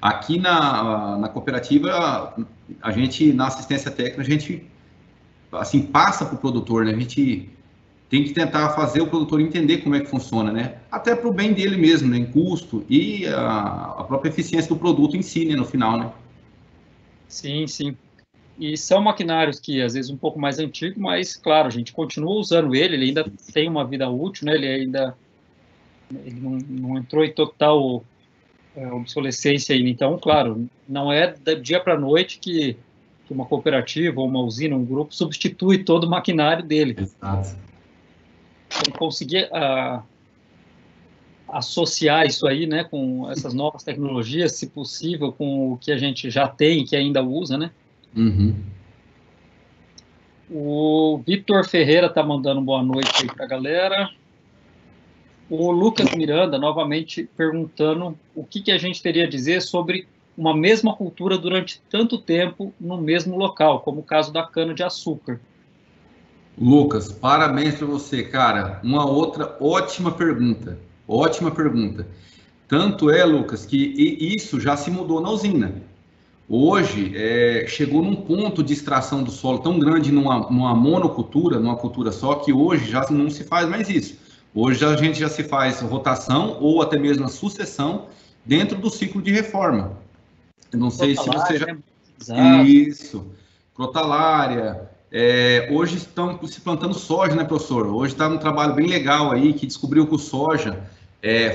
Aqui na cooperativa, a gente, na assistência técnica, a gente, assim, passa para o produtor, né? A gente tem que tentar fazer o produtor entender como é que funciona, né? Até para o bem dele mesmo, né? Em custo e a própria eficiência do produto em si, né? No final, né? Sim, sim. E são maquinários que, às vezes, um pouco mais antigos, mas, claro, a gente continua usando ele ainda tem uma vida útil, né? Ele não entrou em total obsolescência ainda. Então, claro, não é da dia para a noite que uma cooperativa, ou uma usina, um grupo, substitui todo o maquinário dele. Exato. Então, conseguir associar isso aí, né, com essas novas tecnologias, se possível, com o que a gente já tem e que ainda usa, né? O Vitor Ferreira está mandando boa noite aí para a galera. O Lucas Miranda, novamente, perguntando o que a gente teria a dizer sobre uma mesma cultura durante tanto tempo no mesmo local, como o caso da cana-de-açúcar. Lucas, parabéns para você, cara. Uma outra ótima pergunta. Ótima pergunta. Tanto é, Lucas, que isso já se mudou na usina. Hoje, chegou num ponto de extração do solo tão grande numa monocultura, numa cultura só, que hoje já não se faz mais isso. Hoje a gente já se faz rotação ou até mesmo a sucessão dentro do ciclo de reforma. Eu não sei se você já... Né? Isso. Crotalária. Hoje estão se plantando soja, né, professor? Hoje está um trabalho bem legal aí, que descobriu que o soja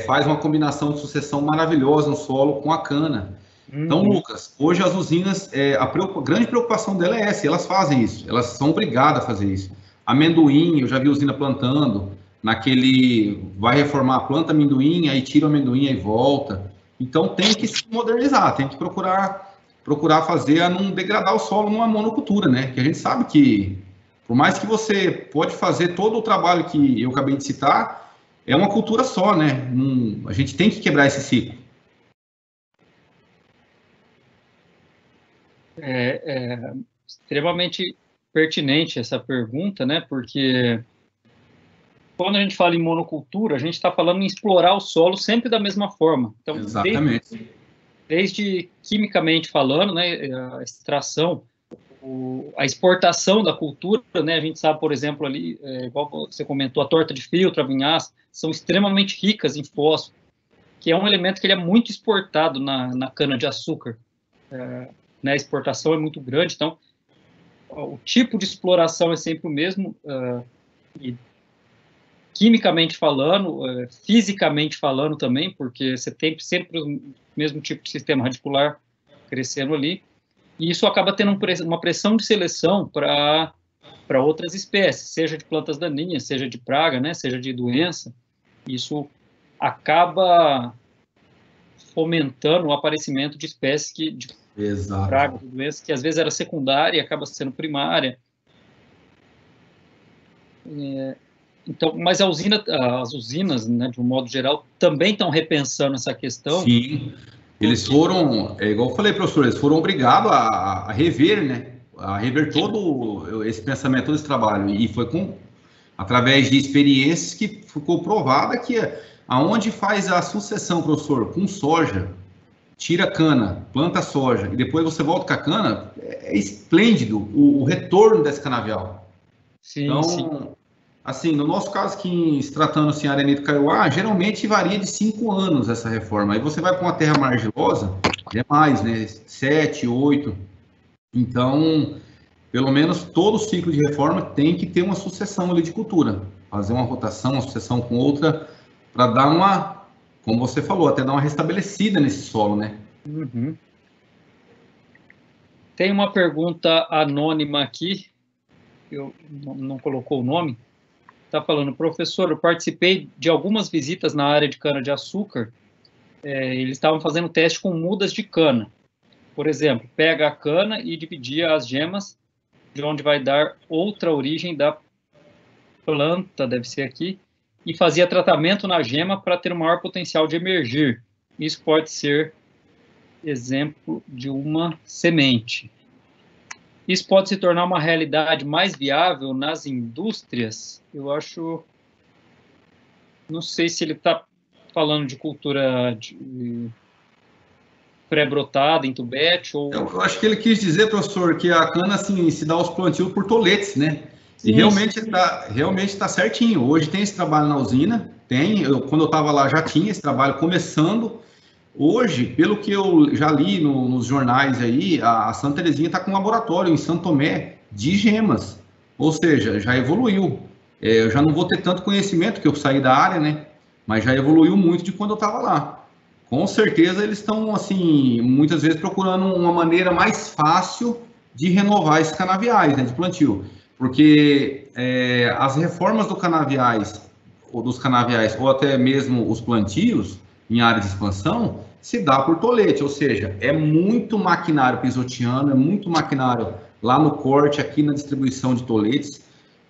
faz uma combinação de sucessão maravilhosa no solo com a cana. Então, Lucas, hoje as usinas, a grande preocupação dela é essa, elas fazem isso, elas são obrigadas a fazer isso. Amendoim, eu já vi usina plantando, vai reformar, planta amendoim, aí tira o amendoim e volta. Então, tem que se modernizar, tem que procurar fazer a não degradar o solo numa monocultura, né? Que a gente sabe que, por mais que você pode fazer todo o trabalho que eu acabei de citar, é uma cultura só, né? A gente tem que quebrar esse ciclo. É extremamente pertinente essa pergunta, né? Porque quando a gente fala em monocultura, a gente está falando em explorar o solo sempre da mesma forma. Então, exatamente. Desde quimicamente falando, né, a extração, a exportação da cultura, né, a gente sabe, por exemplo, ali, igual você comentou, a torta de filtro, a vinhaça, são extremamente ricas em fósforo, que é um elemento que ele é muito exportado na cana-de-açúcar. Né, a exportação é muito grande, então o tipo de exploração é sempre o mesmo, e quimicamente falando, fisicamente falando também, porque você tem sempre o mesmo tipo de sistema radicular crescendo ali, e isso acaba tendo uma pressão de seleção para outras espécies, seja de plantas daninhas, seja de praga, né, seja de doença. Isso acaba fomentando o aparecimento de espécies de praga, de doenças, que às vezes era secundária e acaba sendo primária. Então, mas as usinas, né, de um modo geral, também estão repensando essa questão. Sim, eles foram, igual eu falei, professor, eles foram obrigados a rever, né? A rever todo esse pensamento, todo esse trabalho. E foi através de experiências que ficou provada que aonde faz a sucessão, professor, com soja, tira a cana, planta soja, e depois você volta com a cana, é esplêndido o retorno desse canavial. Sim, então, sim. Assim, no nosso caso, que se tratando assim, Arenito Kaiowá, geralmente varia de 5 anos essa reforma. Aí você vai para uma terra mais argilosa, é mais, né? 7, 8. Então, pelo menos todo ciclo de reforma tem que ter uma sucessão ali de cultura. Fazer uma rotação, uma sucessão com outra, para dar uma, como você falou, até dar uma restabelecida nesse solo, né? Uhum. Tem uma pergunta anônima aqui, eu não colocou o nome. Está falando, professor, eu participei de algumas visitas na área de cana-de-açúcar, eles estavam fazendo teste com mudas de cana. Por exemplo, pega a cana e dividia as gemas, de onde vai dar outra origem da planta, deve ser aqui, e fazia tratamento na gema para ter o maior potencial de emergir. Isso pode ser exemplo de uma semente. Isso pode se tornar uma realidade mais viável nas indústrias? Eu acho... Não sei se ele está falando de cultura pré-brotada em tubete ou... Eu acho que ele quis dizer, professor, que a cana assim, se dá aos plantios por toletes, né? Sim, e realmente está certinho. Hoje tem esse trabalho na usina, quando eu estava lá já tinha esse trabalho começando. Hoje, pelo que eu já li nos jornais aí, a Santa Terezinha está com um laboratório em Santo Tomé de gemas, ou seja, já evoluiu. Eu já não vou ter tanto conhecimento, que eu saí da área, né? Mas já evoluiu muito de quando eu estava lá. Com certeza eles estão, assim, muitas vezes procurando uma maneira mais fácil de renovar esses canaviais, né, de plantio. Porque as reformas dos canaviais, ou até mesmo os plantios, em área de expansão, se dá por tolete, ou seja, é muito maquinário pisotiano, é muito maquinário lá no corte, aqui na distribuição de toletes.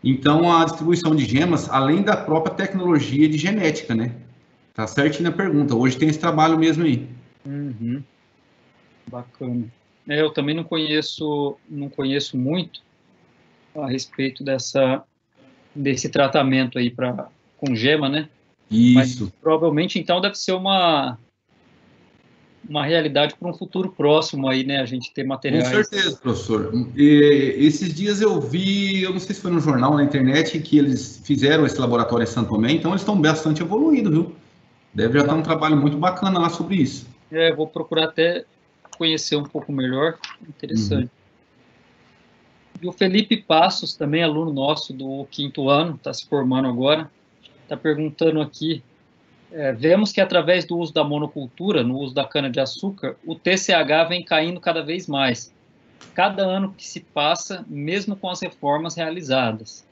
Então, a distribuição de gemas, além da própria tecnologia de genética, né? Tá certinho na pergunta. Hoje tem esse trabalho mesmo aí. Uhum. Bacana. Eu também não conheço muito a respeito desse tratamento aí com gema, né? Isso. Mas provavelmente, então, deve ser uma realidade para um futuro próximo aí, né? A gente ter Com materiais. certeza, professor. E, esses dias eu vi, eu não sei se foi no jornal, na internet, que eles fizeram esse laboratório em Santo Tomé, então eles estão bastante evoluídos, viu? Deve já estar um trabalho muito bacana lá sobre isso. Vou procurar até conhecer um pouco melhor. Interessante. E o Felipe Passos, também aluno nosso do 5º ano, está se formando agora, está perguntando aqui, vemos que através do uso da monocultura, no uso da cana-de-açúcar, o TCH vem caindo cada vez mais. Cada ano que se passa, mesmo com as reformas realizadas.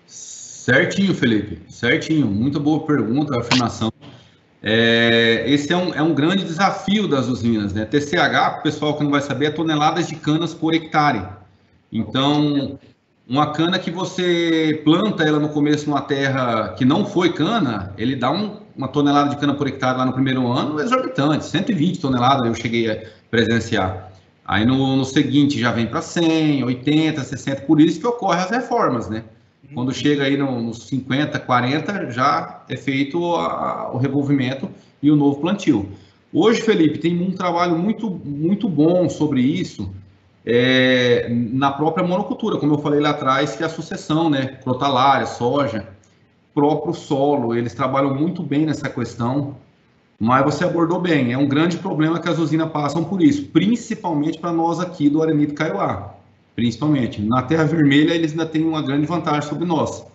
Certinho, Felipe. Certinho. Muito boa pergunta, afirmação. Esse é um grande desafio das usinas, né? TCH, para o pessoal que não vai saber, é toneladas de canas por hectare. Então, uma cana que você planta ela no começo numa terra que não foi cana, ele dá uma tonelada de cana por hectare lá no primeiro ano, exorbitante, 120 toneladas eu cheguei a presenciar. Aí no seguinte já vem para 100, 80, 60, por isso que ocorrem as reformas, né? Quando chega aí nos 50, 40, já é feito o revolvimento e o novo plantio. Hoje, Felipe, tem um trabalho muito, muito bom sobre isso, na própria monocultura, como eu falei lá atrás, que é a sucessão, né? Crotalária, soja, próprio solo, eles trabalham muito bem nessa questão, mas você abordou bem, é um grande problema que as usinas passam por isso, principalmente para nós aqui do Arenito Kaiowá, principalmente. Na terra vermelha, eles ainda têm uma grande vantagem sobre nós,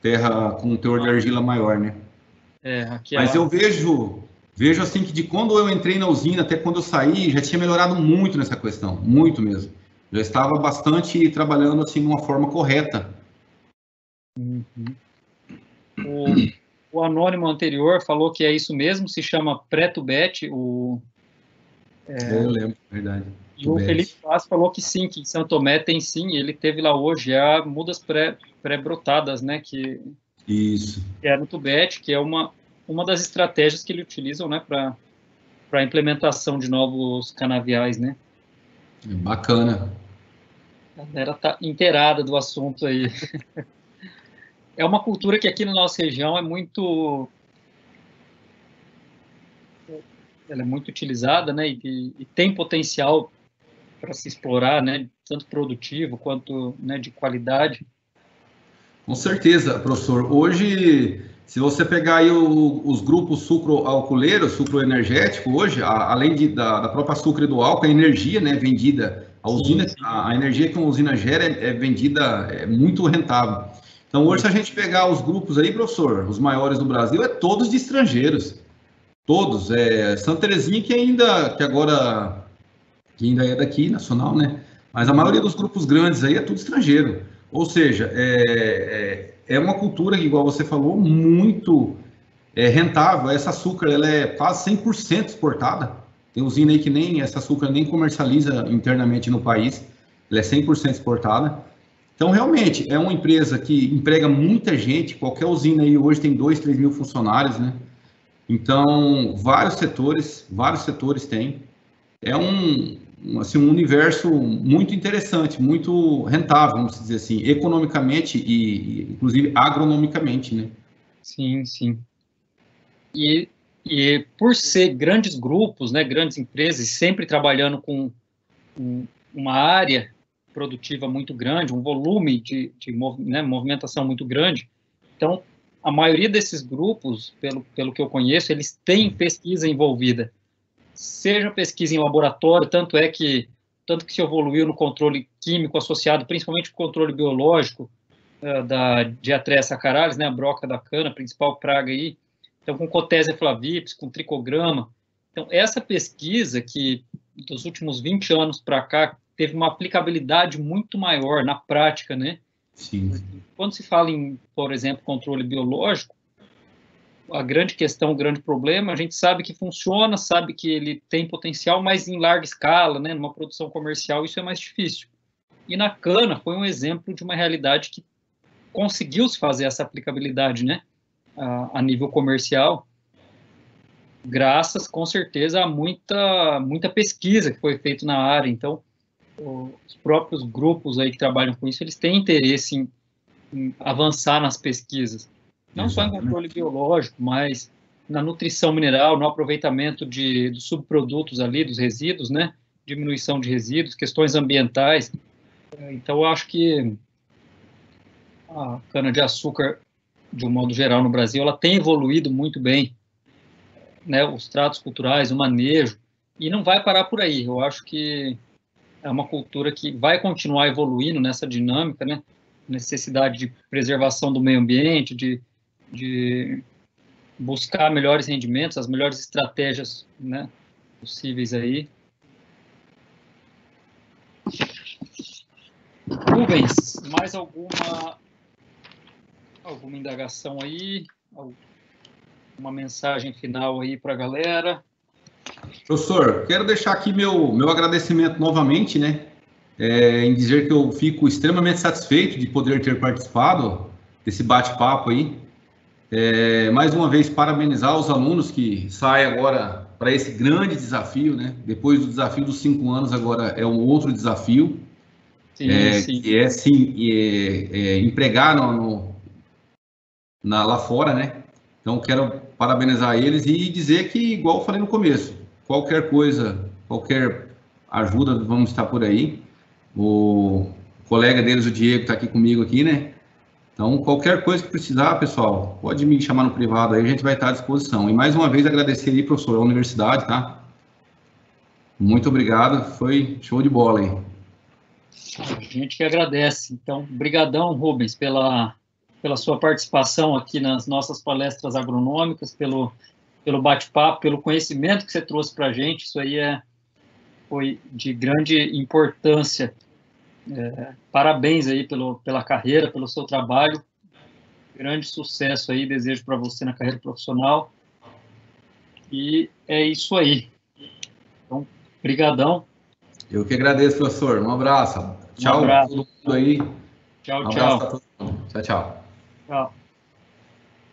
terra com um teor de argila maior, né? Aqui Mas eu vejo assim que de quando eu entrei na usina até quando eu saí, já tinha melhorado muito nessa questão, muito mesmo. Já estava bastante trabalhando assim de uma forma correta. O anônimo anterior falou que é isso mesmo, se chama pré-tubete. Eu lembro, verdade. E o Felipe Paz falou que sim, que em São Tomé tem sim, ele teve lá hoje há mudas pré-brotadas, né, Isso. Que é no tubete, que é uma das estratégias que ele utilizam, né, para a implementação de novos canaviais, né. Bacana. A galera tá inteirada do assunto aí. É uma cultura que aqui na nossa região ela é muito utilizada, né, e tem potencial para se explorar, né, tanto produtivo quanto, né, de qualidade. Com certeza, professor. Hoje, se você pegar aí os grupos sucroalcooleiros, sucroenergético, hoje, além da própria açúcar e do álcool, a energia, né, vendida, a usina, sim. A energia que uma usina gera é vendida, é muito rentável. Então, hoje, se a gente pegar os grupos aí, professor, os maiores do Brasil, é todos de estrangeiros. Todos. Santa Terezinha, que agora é daqui, nacional, né? Mas a maioria dos grupos grandes aí é tudo estrangeiro. Ou seja, é uma cultura, igual você falou, muito rentável. Essa açúcar ela é quase 100% exportada. Tem usina aí que nem essa açúcar nem comercializa internamente no país. Ela é 100% exportada. Então, realmente, é uma empresa que emprega muita gente. Qualquer usina aí hoje tem 2, 3 mil funcionários, né? Então, vários setores tem. É um universo muito interessante, muito rentável, vamos dizer assim, economicamente e inclusive agronomicamente, né? Sim, sim. E por ser grandes grupos, né, grandes empresas, sempre trabalhando com uma área produtiva muito grande, um volume de né, movimentação muito grande, então, a maioria desses grupos, pelo que eu conheço, eles têm pesquisa envolvida, seja pesquisa em laboratório, tanto que se evoluiu no controle químico associado, principalmente o controle biológico da Diatreia saccharis, né, a broca da cana, principal praga aí, então com Cotésia flavips, com tricograma. Então, essa pesquisa que dos últimos 20 anos para cá teve uma aplicabilidade muito maior na prática, né? Sim. Quando se fala em, por exemplo, controle biológico, a grande questão, o grande problema, a gente sabe que funciona, sabe que ele tem potencial, mas em larga escala, né, numa produção comercial, isso é mais difícil. E na cana foi um exemplo de uma realidade que conseguiu se fazer essa aplicabilidade, né, a nível comercial, graças, com certeza, a muita pesquisa que foi feita na área. Então, os próprios grupos aí que trabalham com isso, eles têm interesse em avançar nas pesquisas, não só em controle biológico, mas na nutrição mineral, no aproveitamento dos subprodutos ali, dos resíduos, né, diminuição de resíduos, questões ambientais. Então, eu acho que a cana-de-açúcar, de um modo geral, no Brasil, ela tem evoluído muito bem, né, os tratos culturais, o manejo, e não vai parar por aí. Eu acho que é uma cultura que vai continuar evoluindo nessa dinâmica, né, necessidade de preservação do meio ambiente, de buscar melhores rendimentos, as melhores estratégias, né, possíveis aí. Rubens, mais alguma indagação aí? Uma mensagem final aí para a galera? Professor, quero deixar aqui meu agradecimento novamente, né? Em dizer que eu fico extremamente satisfeito de poder ter participado desse bate-papo aí. Mais uma vez, parabenizar os alunos que saem agora para esse grande desafio, né? Depois do desafio dos 5 anos, agora é um outro desafio. Sim. Que é, sim, empregar lá fora, né? Então, quero parabenizar eles e dizer que, igual eu falei no começo, qualquer coisa, qualquer ajuda, vamos estar por aí. O colega deles, o Diego, está aqui comigo aqui, né? Então, qualquer coisa que precisar, pessoal, pode me chamar no privado aí, a gente vai estar à disposição. E mais uma vez agradecer aí, professor, a universidade, tá? Muito obrigado, foi show de bola aí. A gente que agradece. Então, brigadão, Rubens, pela sua participação aqui nas nossas palestras agronômicas, pelo bate-papo, pelo conhecimento que você trouxe para a gente. Isso aí foi de grande importância. Parabéns aí pela carreira, pelo seu trabalho. Grande sucesso aí, desejo para você na carreira profissional. E é isso aí. Então, brigadão. Eu que agradeço, professor. Um abraço. Tchau, todo mundo aí. Tchau, um tchau. Abraço a todo mundo. Tchau, tchau. Tchau.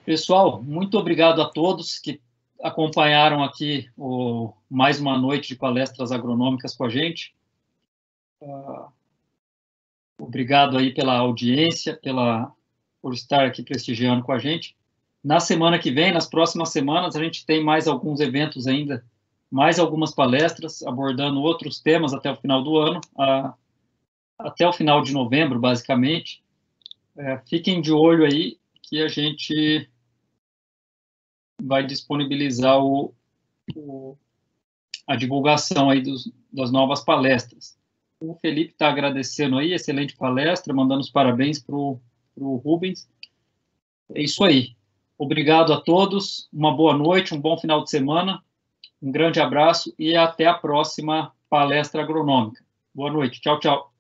Pessoal, muito obrigado a todos que acompanharam aqui mais uma noite de palestras agronômicas com a gente. Obrigado aí pela audiência, por estar aqui prestigiando com a gente. Na semana que vem, nas próximas semanas, a gente tem mais alguns eventos ainda, mais algumas palestras abordando outros temas até o final do ano, até o final de novembro, basicamente. Fiquem de olho aí que a gente vai disponibilizar a divulgação aí das novas palestras. O Felipe está agradecendo aí, excelente palestra, mandando os parabéns para o Rubens. É isso aí. Obrigado a todos, uma boa noite, um bom final de semana, um grande abraço e até a próxima palestra agronômica. Boa noite, tchau, tchau.